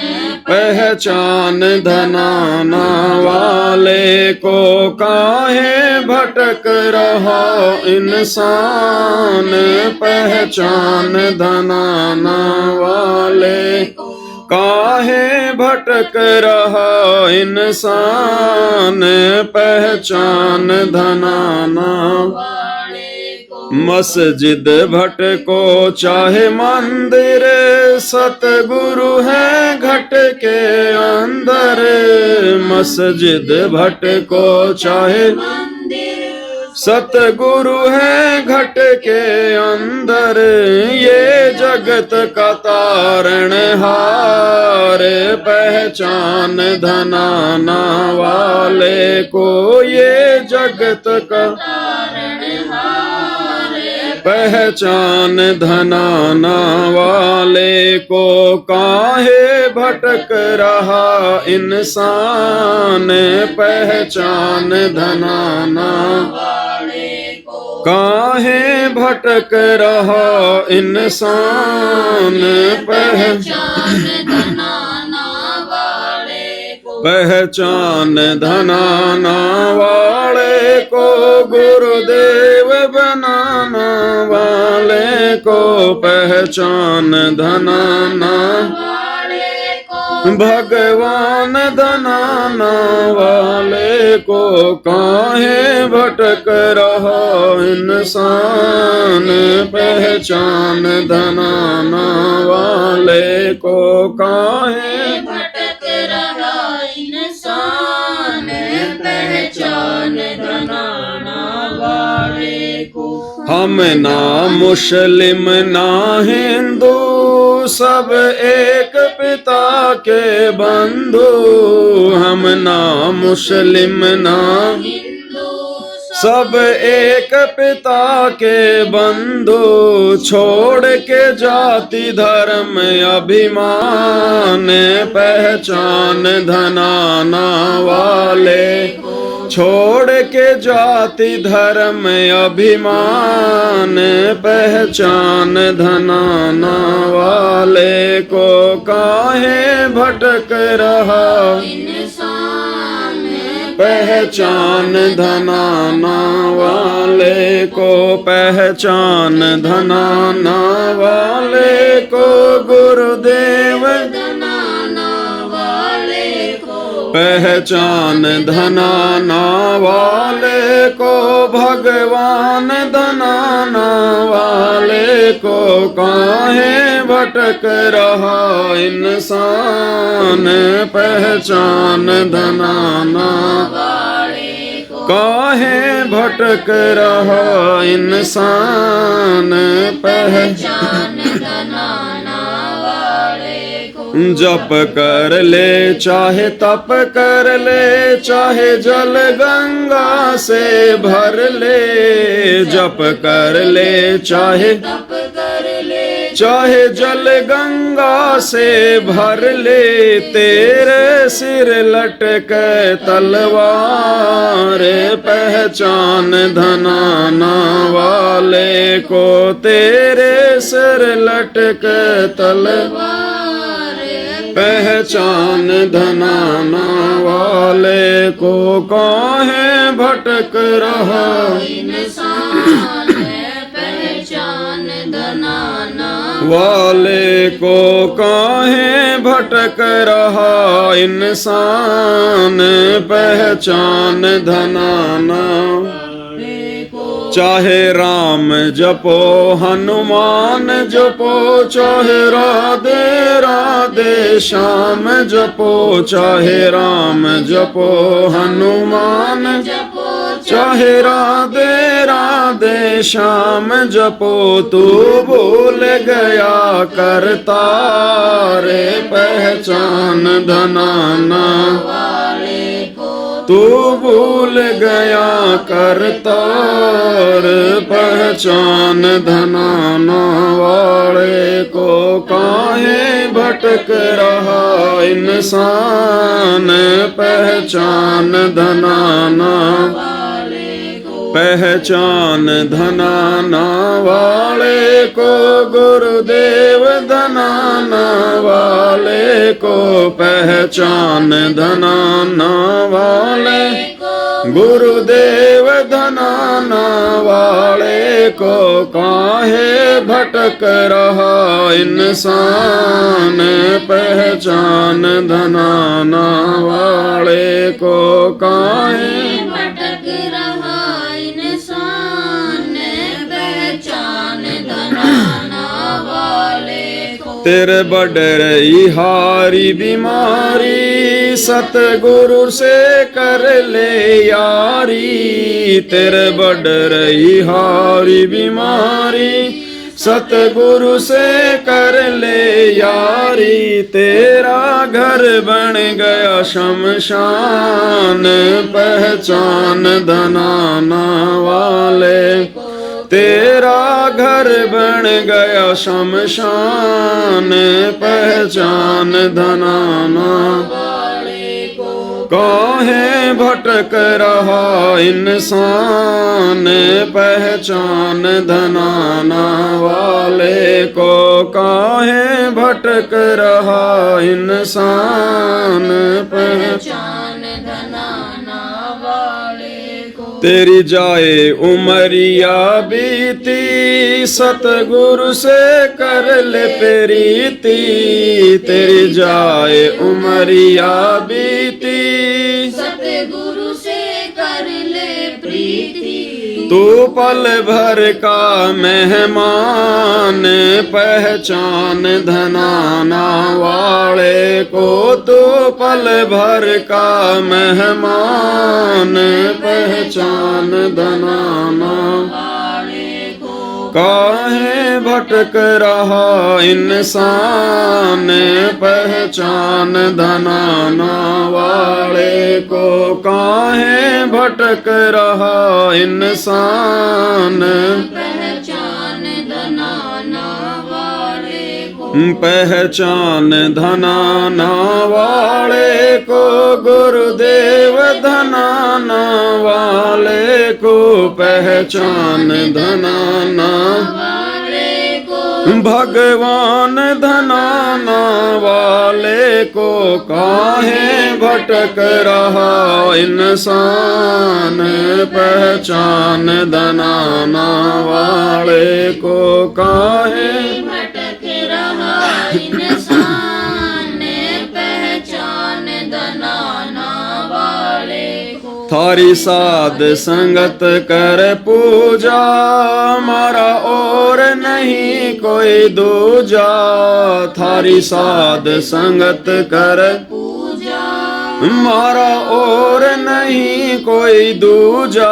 पहचान धनाना वाले को काहे भटक रहा इंसान, पहचान धनाना वाले को काहे भटक रहा इंसान, पहचान धनाना वाले को। मस्जिद भटको चाहे मंदिर, सतगुरु है घट के अंदर। मस्जिद भटको चाहे मंदिर, सतगुरु है घट के अंदर। ये जगत का तारण हार, पहचान धनाना वाले को ये जगत का तारणहार, पहचान धनाना वाले को काहे भटक रहा इंसान, पहचान धनाना वाले को। काहे भटक रहा इंसान, पहचान धनाना वाले को। पहचान धनाना वाले को, गुरुदेव बनाना वाले को पहचान धनाना वाले को। भगवान धनाना वाले को काहे भटक रहा इंसान, पहचान धनाना वाले को काहे भटक रहा इंसान, पहचान धनाना वाले को। हम ना मुस्लिम ना हिंदू, सब एक पिता के बंधु। हम ना मुस्लिम ना हिंदू, सब एक पिता के बंधु। छोड़ के जाति धर्म अभिमान, पहचान धनाना वाले को। छोड़ के जाति धर्म अभिमान, पहचान धनाना वाले को काहे भटक रहा इंसान, पहचान धनाना वाले को। पहचान धनाना वाले को, गुरुदेव धनाना वाले को। पहचान धनाना वाले को, भगवान धनाना वाले को काहे भटक रहा इंसान, पहचान धनाना वाले को। काहे भटक रहा इंसान, पहचान धनाना वाले को। जप कर ले चाहे तप कर ले, चाहे जल गंगा से भर ले। जप कर ले चाहे तप कर ले, चाहे जल गंगा से भर ले। तेरे सिर लटक तलवार, पहचान धनाना वाले को। तेरे सिर लटक तलवार, पहचान धनाना वाले को काहे भटक रहा इंसान पहचान धनाना वाले को काहे भटक रहा इंसान पहचान धनाना। चाहे राम जपो हनुमान जपो चाहे राधे राधे श्याम जपो चाहे राम जपो हनुमान जपो चाहे राधे राधे श्याम जपो तू भूल गया करता रे पहचान धनाना वाले को तू भूल गया करता रे पहचान धनाना वाले को काहे भटक रहा इंसान पहचान धनाना पहचान धनाना वाले को गुरुदेव धनाना वाले को पहचान धनाना वाले गुरुदेव धनाना वाले को काहे भटक रहा इंसान पहचान धनाना वाले को काहे भटक रहा इंसान पहचान धनाना वाले को। तेरे बडरई हारी बीमारी सतगुरु से कर ले यारी तेरे बडरई हारी बीमारी सतगुरु से कर ले यारी तेरा घर बन गया शमशान पहचान धनाना वाले तेरा घर बन गया शमशान पहचान धनाना काहे भटक रहा इंसान पहचान धनाना वाले को काहे भटक रहा इंसान पहचान धनाना वाले को। तेरी जाए उमरिया बीती सतगुरु से कर ले प्रीति तेरी जाए उमरिया बीती सतगुरु से कर ले प्रीति तू पल भर का मेहमान पहचान धनाना वाले को तू पल भर का मेहमान पहचान धनाना काहे भटक रहा इंसान पहचान धनाना वाले को काहे भटक रहा इंसान पहचान धनाना वाले को। पहचान धनाना वाले को गुरुदेव धनाना वाले को पहचान धनाना वाले को भगवान धनाना वाले को काहे भटक रहा इंसान पहचान धनाना वाले को काहे भटक रहा इंसान पहचान धनाना वाले को। थारी साध संगत कर पूजा मारा और नहीं कोई दूजा थारी साध संगत कर पूजा मारा और नहीं कोई दूजा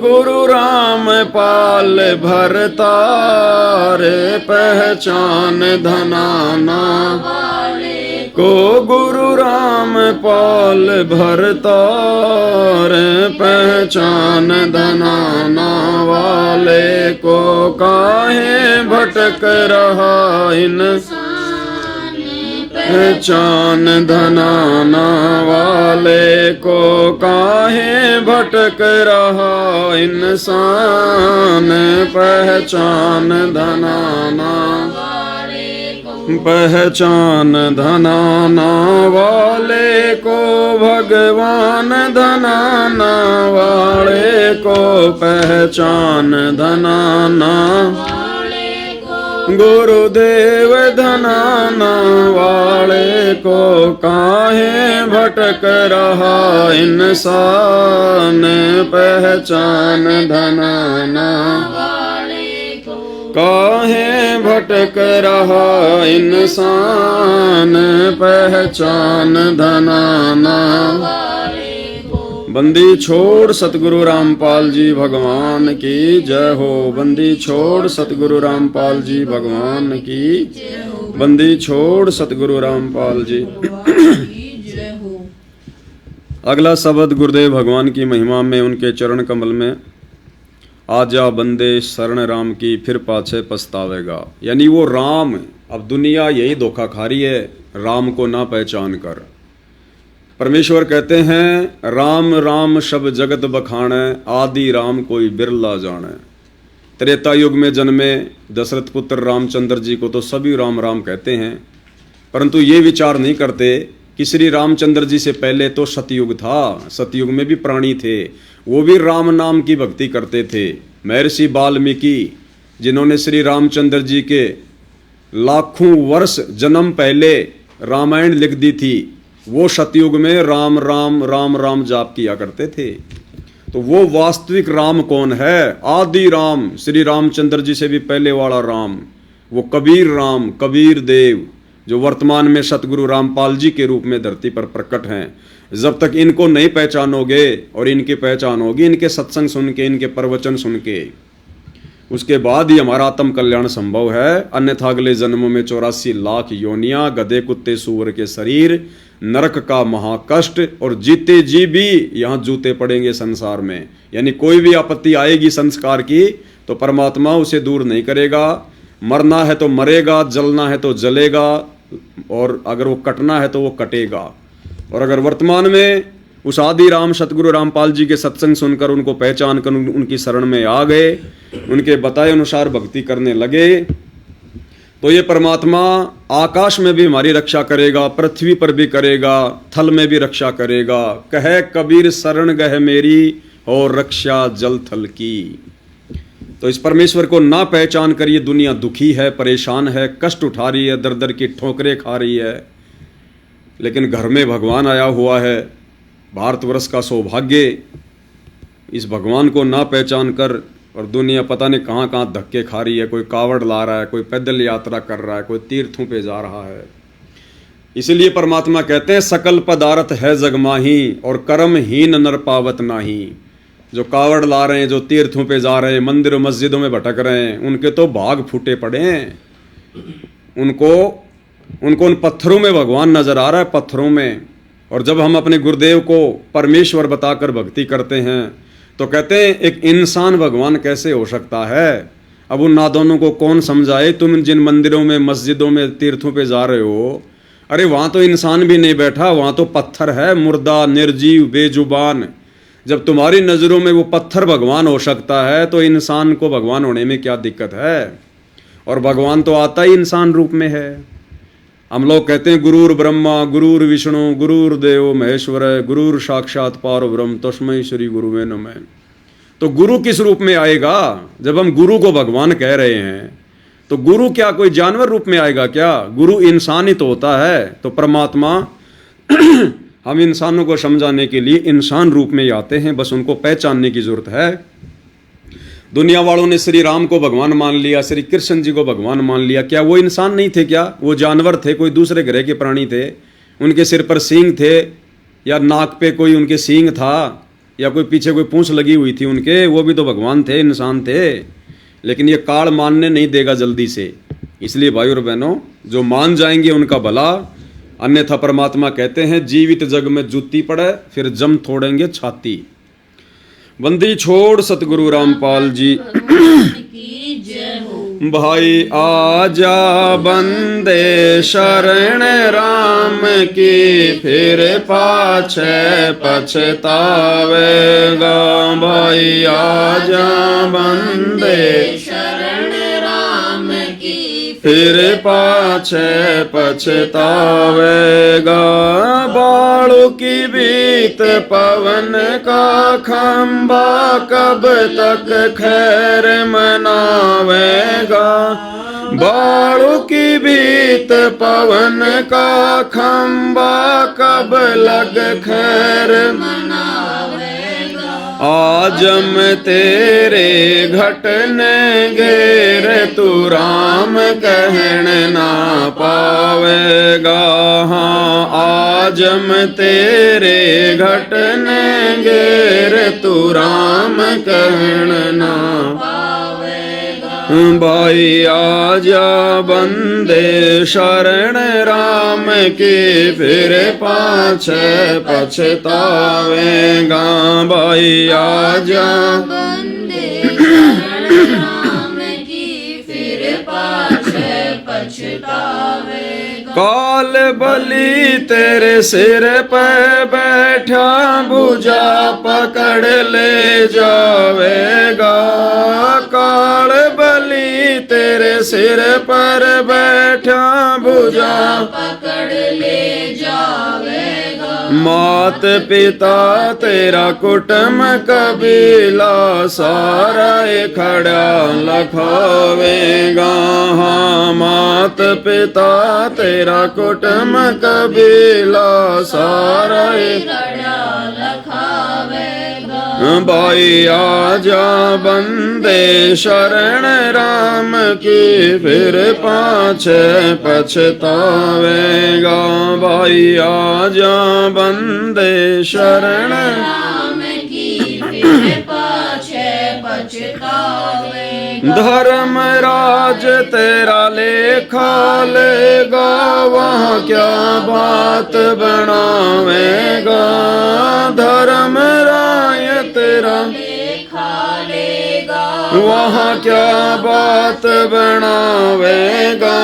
गुरु राम पाल भरतार पहचान धनाना वाले को गुरु राम पाल भरतार पहचान धनाना वाले को काहे भटक रहा पहचान धनाना वाले को काहे भटक रहा इंसान पहचान धनाना पहचान धनाना वाले को भगवान धनाना वाले को पहचान धनाना, गुरुदेव धनाना वाले को काहे भटक रहा इंसान, पहचान धनाना काहे भटक रहा इंसान, पहचान धनाना। बंदी छोड़ सतगुरु रामपाल जी भगवान की जय हो, बंदी छोड़ सतगुरु रामपाल जी भगवान की, बंदी छोड़ सतगुरु रामपाल जी। अगला शब्द गुरुदेव भगवान की महिमा में, उनके चरण कमल में, आजा बंदे शरण राम की फिर पाछे पछतावेगा। यानी वो राम, अब दुनिया यही धोखा खा रही है राम को ना पहचान कर। परमेश्वर कहते हैं राम राम शब जगत बखाने, आदि राम कोई बिरला जाने। त्रेता युग में जन्मे दशरथ पुत्र रामचंद्र जी को तो सभी राम राम कहते हैं, परंतु ये विचार नहीं करते कि श्री रामचंद्र जी से पहले तो सतयुग था, सतयुग में भी प्राणी थे, वो भी राम नाम की भक्ति करते थे। महर्षि वाल्मीकि जिन्होंने श्री रामचंद्र जी के लाखों वर्ष जन्म पहले रामायण लिख दी थी, वो सतयुग में राम राम राम राम जाप किया करते थे। तो वो वास्तविक राम कौन है? आदि राम, श्री रामचंद्र जी से भी पहले वाला राम, वो कबीर राम, कबीर देव, जो वर्तमान में सतगुरु रामपाल जी के रूप में धरती पर प्रकट हैं। जब तक इनको नहीं पहचानोगे, और इनकी पहचान होगी इनके सत्संग सुन के, इनके प्रवचन सुन के, उसके बाद ही हमारा आत्म कल्याण संभव है। अन्यथा अगले जन्मों में 84 लाख योनियां, गधे कुत्ते सूअर के शरीर, नरक का महाकष्ट, और जीते जी भी यहाँ जूते पड़ेंगे संसार में। यानी कोई भी आपत्ति आएगी संस्कार की तो परमात्मा उसे दूर नहीं करेगा। मरना है तो मरेगा, जलना है तो जलेगा, और अगर वो कटना है तो वो कटेगा। और अगर वर्तमान में उस आदि राम सतगुरु रामपाल जी के सत्संग सुनकर उनको पहचान कर उनकी शरण में आ गए, उनके बताए अनुसार भक्ति करने लगे, तो ये परमात्मा आकाश में भी हमारी रक्षा करेगा, पृथ्वी पर भी करेगा, थल में भी रक्षा करेगा। कहे कबीर शरण गह मेरी, और रक्षा जल थल की। तो इस परमेश्वर को ना पहचान कर ये दुनिया दुखी है, परेशान है, कष्ट उठा रही है, दर दर की ठोकरें खा रही है। लेकिन घर में भगवान आया हुआ है, भारतवर्ष का सौभाग्य। इस भगवान को ना पहचान कर और दुनिया पता नहीं कहाँ कहाँ धक्के खा रही है। कोई कावड़ ला रहा है, कोई पैदल यात्रा कर रहा है, कोई तीर्थों पे जा रहा है। इसीलिए परमात्मा कहते हैं सकल पदार्थ है जगमाही, और कर्महीन नर पावत नाही। जो कावड़ ला रहे हैं, जो तीर्थों पे जा रहे हैं, मंदिरों मस्जिदों में भटक रहे हैं, उनके तो भाग फूटे पड़े हैं। उनको उन पत्थरों में भगवान नजर आ रहा है, पत्थरों में। और जब हम अपने गुरुदेव को परमेश्वर बताकर भक्ति करते हैं तो कहते हैं एक इंसान भगवान कैसे हो सकता है? अब उन नादानों को कौन समझाए? तुम जिन मंदिरों में, मस्जिदों में, तीर्थों पे जा रहे हो, अरे वहाँ तो इंसान भी नहीं बैठा, वहाँ तो पत्थर है, मुर्दा, निर्जीव, बेजुबान। जब तुम्हारी नज़रों में वो पत्थर भगवान हो सकता है तो इंसान को भगवान होने में क्या दिक्कत है? और भगवान तो आता ही इंसान रूप में है। हम लोग कहते हैं गुरुर ब्रह्मा गुरुर विष्णु गुरुर्देव महेश्वर, गुरुर साक्षात पार ब्रह्म तस्मै श्री गुरुवे नमः। तो गुरु किस रूप में आएगा? जब हम गुरु को भगवान कह रहे हैं तो गुरु क्या कोई जानवर रूप में आएगा क्या? गुरु इंसान ही तो होता है। तो परमात्मा हम इंसानों को समझाने के लिए इंसान रूप में ही आते हैं, बस उनको पहचानने की जरूरत है। दुनिया वालों ने श्री राम को भगवान मान लिया, श्री कृष्ण जी को भगवान मान लिया। क्या वो इंसान नहीं थे? क्या वो जानवर थे? कोई दूसरे ग्रह के प्राणी थे? उनके सिर पर सींग थे, या नाक पे कोई उनके सींग था, या कोई पीछे कोई पूंछ लगी हुई थी उनके? वो भी तो भगवान थे, इंसान थे। लेकिन ये काल मानने नहीं देगा जल्दी से। इसलिए भाई और बहनों, जो मान जाएंगे उनका भला, अन्यथा परमात्मा कहते हैं जीवित जग में जूती पड़े फिर जम तोड़ेंगे छाती। बंदी छोड़ सतगुरु रामपाल जी भाई आजा बंदे शरण राम की, फिर पाछे पछतावेगा। भाई आजा बंदे शरण राम की, फिर पाछे पछतावेगा। बालों की बीत पवन का खंबा कब तक खैर मनावेगा। बालों की बीत पवन का खंबा कब लग खैर मनावेगा। आज मैं तेरे घटने घेर तू राम कहन ना पावेगा। हाँ आज मैं तेरे घटने घेर तू राम कहन ना भाई आजा बंदे शरण राम की फिर पाछे पछतावेगा। भाई आजा बंदे शरण राम की फिर पाछे पछतावेगा। काल बलि तेरे सिर पे बैठा भुजा पकड़ ले जावेगा। काल बलि तेरे सिर पर बैठा भुजा पकड़ ले जावेगा। मात पिता तेरा कुटुंब कबीला सारा खड़ा लखावेगा। हाँ मात पिता तेरा कुटुंब कबीला सारा खड़ा लखावेगा। भाई आजा बंदे शरण राम की फिर पाछे पछतावेगा। भाई आजा बंदे शरण राम की फिर पाछे पछतावेगा। धर्मराज तेरा लेखा लेगा वहाँ क्या बात बनावेगा। धर्मराय तेरा लेखा लेगा वहाँ क्या बात बनावेगा।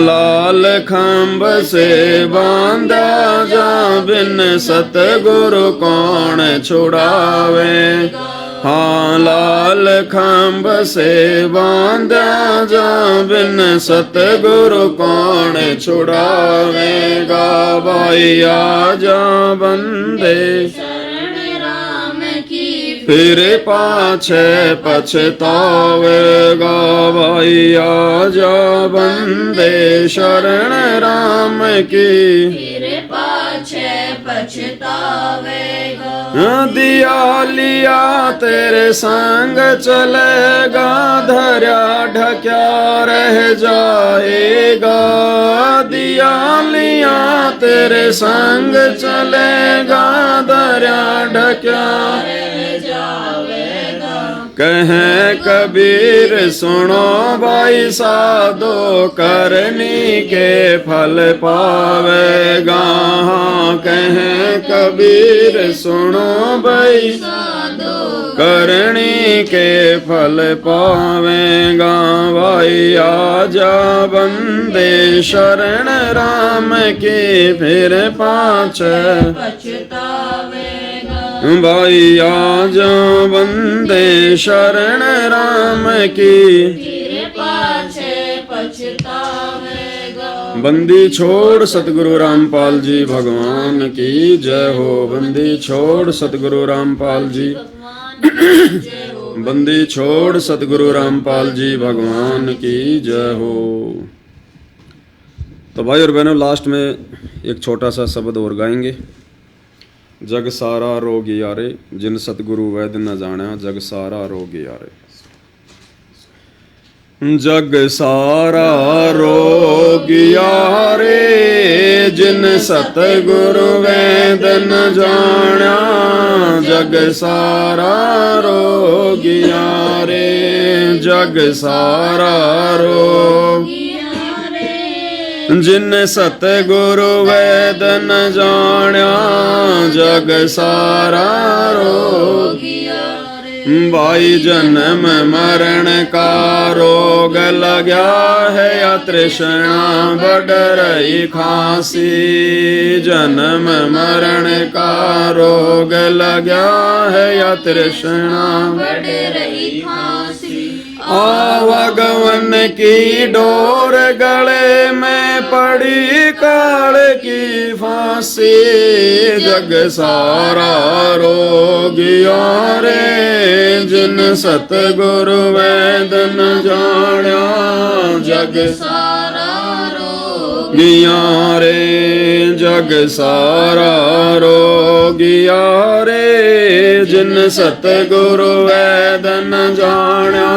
लाल खंभ से बांधा जा बिन सतगुरु कौन छुड़ावेगा। हाँ लाल खंभ से बांधा जा बिन सतगुरु कौन छुड़ावेगा। भाई आजा बंदे शरण राम की फिर पाछे पछतावेगा। भाई आजा बंदे शरण राम की फिर पाछे पछतावेगा। दिया लिया तेरे संग चलेगा धर्या ढक्या रह जाएगा। दिया लिया तेरे संग चलेगा धर्या ढक्या कहे कबीर सुनो भाई साधो करनी के फल पावेगा। हाँ कहे कबीर सुनो भाई करनी के फल पावेगा। भाई आजा बंदे शरण राम की फिर पाछे पछतावेगा। भाई आजा बंदे शरण राम की फिर पाछे पछतावेगा। बंदी छोड़ सतगुरु रामपाल जी भगवान की जय हो। बंदी छोड़ सतगुरु रामपाल जी बंदी छोड़ सतगुरु रामपाल जी भगवान की जय हो। तो भाई और बहनों लास्ट में एक छोटा सा शब्द और गाएंगे। जग सारा रोग यारे जिन सतगुरु वैद न जाना जग सारा रोग यारे। जग सारा रोग यारे जिन सतगुरु वैद न जाना जग सारा रोग यारे। जग सारा रोग जिन सतगुरु वैद न जाना जग सारा रोग भाई जन्म मरण का रोग लगा है या तृष्णा बढ़ रही खांसी। जन्म मरण का रोग लगा है या तृष्णा बढ़ रही खांसी। आवागमन की डोर गले में पड़ी काल की फांसी जग सारा रोगिया रे जिन सतगुरु वेद न जाण्या जग सारा रोग गिया रे जग सारा रोगिया रे जिन सतगुरु वेद न जाण्या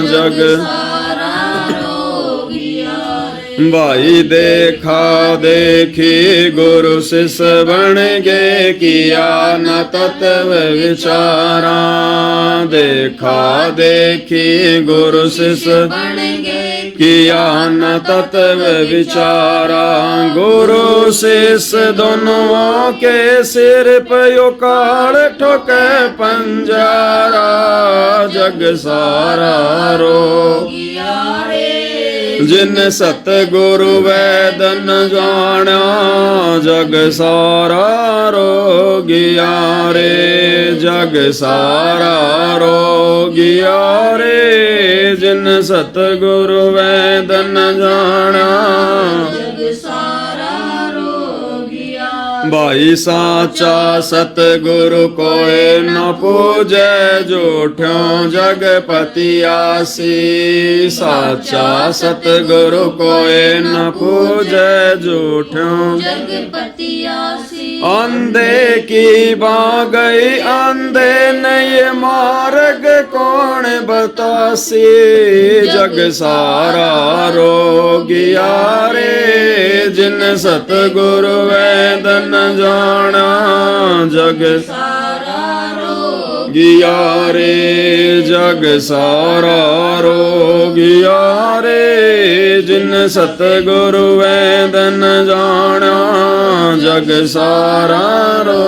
जग सारा रोगिया रे भाई देखा देखी गुरु शिष्य बन गे किया न तत्व विचारा देखा देखी गुरु शिष्य बन गए किया न तत्व विचारा गुरु शिष्य दोनों के सिर पे यो काल ठोके पंजारा जग सारा रो गिया रे जिन सतगुरु वेद न जाण्या जग सारा रोगिया रे जग सारा रोगिया रे जिन सतगुरु वेद न जाण्या जग सारा रोगिया भाई साचा सतगुरु कोई न पूजे झूठ्यों जगपति आसी साचा सतगुरु कोई न पूजे झूठ्यों जगपति आसी अंधे की बागई अंधे नहीं मार्ग कौन बतासी जग सारा रोगिया रे जिन सतगुरु वेद न जाना जग सारा रोग गिया रे जग सारा रोगिया रे जिन सतगुरु वेद न जाना जग सारा रो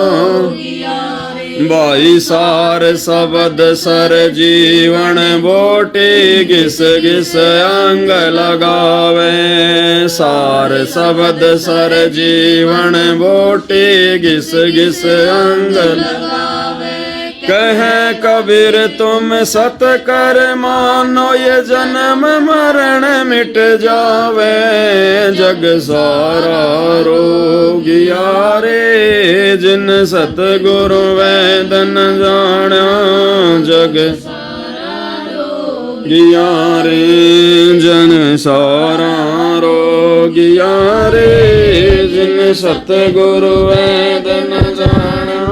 गिया रे भाई सार शब्द सर जीवन बोटी घिस घिस अंग लगावे सार शब्द सर जीवन बोटी घिस घिस अंग लगावे कहे कबीर तुम सत कर मानो ये जन्म मरण मिट जावे जग सारा रोगिया रे जिन सतगुरु वेद न जाण्या जग सारा रोग गिया रे जन सारा रोगिया रे जिन सतगुरु वेद न जाण्या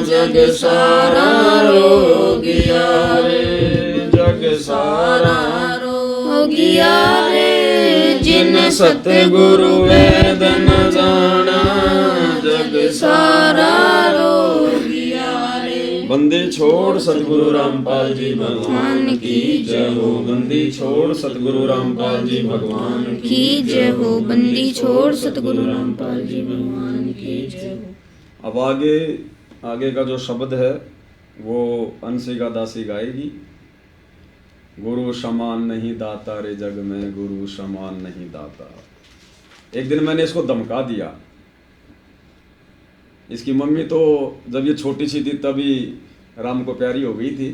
जग सारा रोगिया रे जग सारा रोगिया रे जिन सतगुरु वेद न जाना जग सारा रोगिया रे बंदी छोड़ सतगुरु रामपाल जी भगवान की जय हो बंदी छोड़ सतगुरु रामपाल जी भगवान की जय हो बंदी छोड़ सतगुरु रामपाल जी भगवान की जय हो। अब आगे का जो शब्द है वो अंशिका दासी गाएगी। गुरु समान नहीं दाता रे जग में गुरु समान नहीं दाता। एक दिन मैंने इसको धमका दिया। इसकी मम्मी तो जब ये छोटी सी थी तभी राम को प्यारी हो गई थी।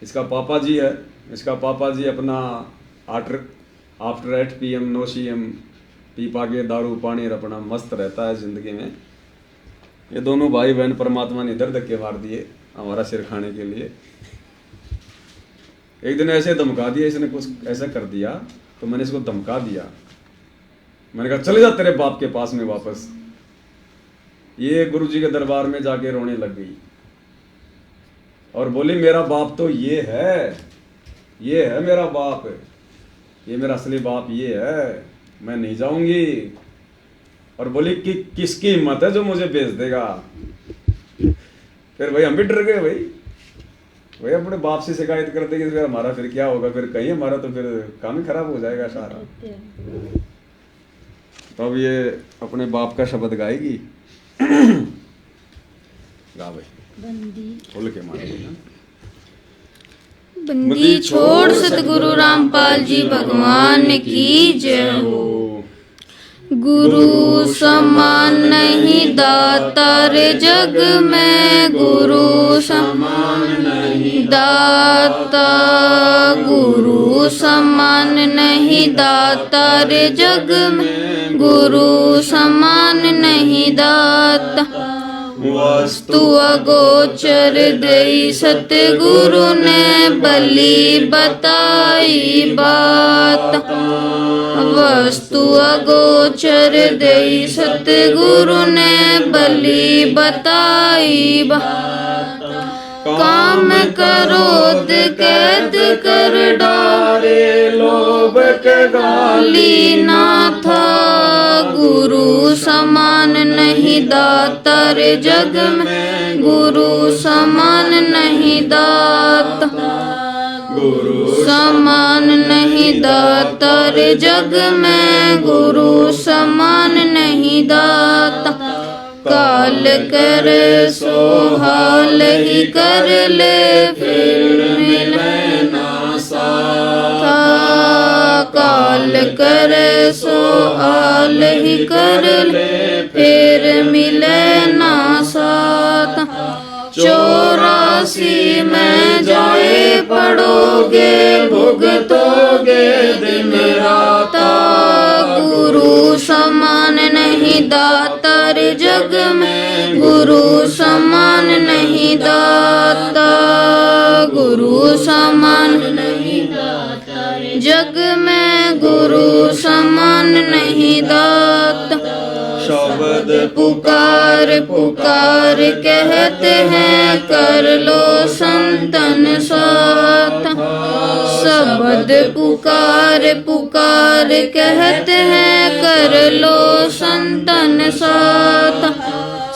इसका पापा जी है, इसका पापा जी अपना आफ्टर 8 PM नो CM पी पा के दारू पानी और अपना मस्त रहता है जिंदगी में। ये दोनों भाई बहन परमात्मा ने इधर धक्के मार दिए हमारा सिर खाने के लिए। एक दिन ऐसे धमका दिया, इसने कुछ ऐसा कर दिया तो मैंने इसको धमका दिया। मैंने कहा चले जा तेरे बाप के पास में वापस। ये गुरुजी के दरबार में जाके रोने लग गई और बोली मेरा बाप तो ये है मेरा बाप, ये मेरा असली बाप ये है, मैं नहीं जाऊंगी। और बोली कि किसकी हिम्मत है जो मुझे भेज देगा। फिर भाई हम भी डर गए। भाई अपने बाप से शिकायत कर देंगे फिर हमारा फिर क्या होगा, फिर कहीं हमारा तो फिर काम ही खराब हो जाएगा सारा। तो अब ये अपने बाप का शब्द गाएगी। गा भाई खोल के मारेगी। बंदी छोड़ सतगुरु रामपाल जी भगवान की जय हो। गुरु समान नहीं दाता रे जग में, गुरु समान नहीं दाता, गुरु समान नहीं दाता रे जग में, गुरु समान नहीं दाता। वस्तु अगोचर देई सतगुरु ने बली बताई बात, वस्तु अगोचर देई सतगुरु ने बली बताई बात। काम क्रोध कैद कर डारे लोभ के गाली ना था, गुरु समान नहीं दाता रे जग में, गुरु समान नहीं दाता, गुरु समान नहीं दाता रे जग में, गुरु समान नहीं दाता। काल करे सो हाल ही कर ले, फिर मिले ना साथ, काल करे सो हाल ही कर ले, फिर मिले ना साथ। 84 में जाए पड़ोगे, भुगतोगे दिन रात, गुरु समान नहीं दाता रे जग में, गुरु समान नहीं दाता, गुरु समान नहीं दाता रे जग में, गुरु समान नहीं दाता। शब्द पुकार पुकार कहते हैं कर लो संतन साथ, शब्द पुकार पुकार कहते हैं कर लो संतन साथ।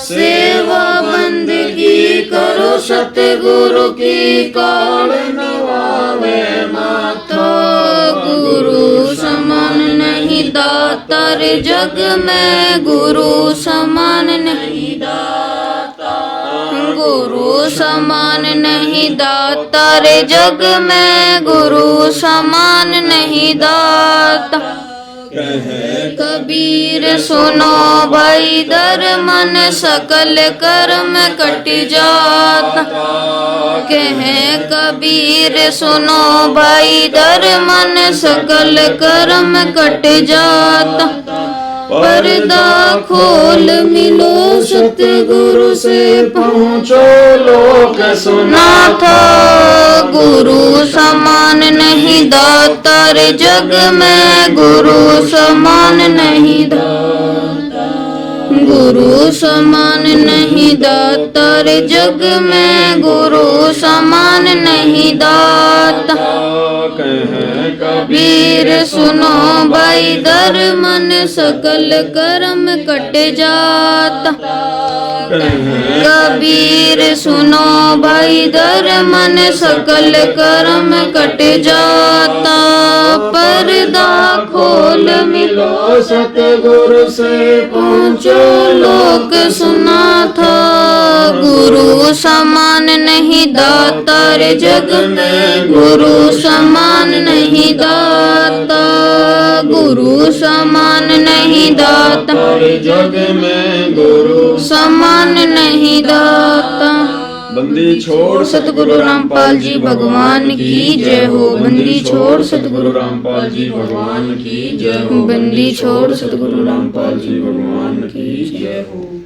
सेवा बंदगी करो सतगुरु की, काल नवावे माथा, गुरु समान नहीं दाता रे जग में, गुरु समान नहीं दाता, गुरु समान नहीं दाता रे जग में, गुरु समान नहीं दाता। कबीर सुनो भाई दर मन, सकल कर्म कट जाता, कहे कबीर सुनो भाई दर मन, सकल कर्म कट जाता। पर्दा खोल मिलो सतगुरु से, पहुँचो लोक सुना था, गुरु समान नहीं दाता रे जग में, गुरु समान नहीं दाता, गुरु समान नहीं दाता रे जग में, गुरु समान नहीं दाता। कबीर सुनो भाई दर मन, सकल कर्म कट जाता, कबीर सुनो भाई दर मन, सकल कर्म कट जाता। पर्दा खोल मिलो सतगुरु से, पहुँचो लोक सुना था, गुरु समान नहीं दाता रे जग में, गुरु समान नहीं दाता, गुरु समान नहीं दाता रे जग में, गुरु समान नहीं दाता। बंदी छोड़ सतगुरु रामपाल जी भगवान की जय हो, बंदी छोड़ सतगुरु रामपाल जी भगवान की जय बंदी छोड़ सतगुरु रामपाल जी भगवान की जय हो।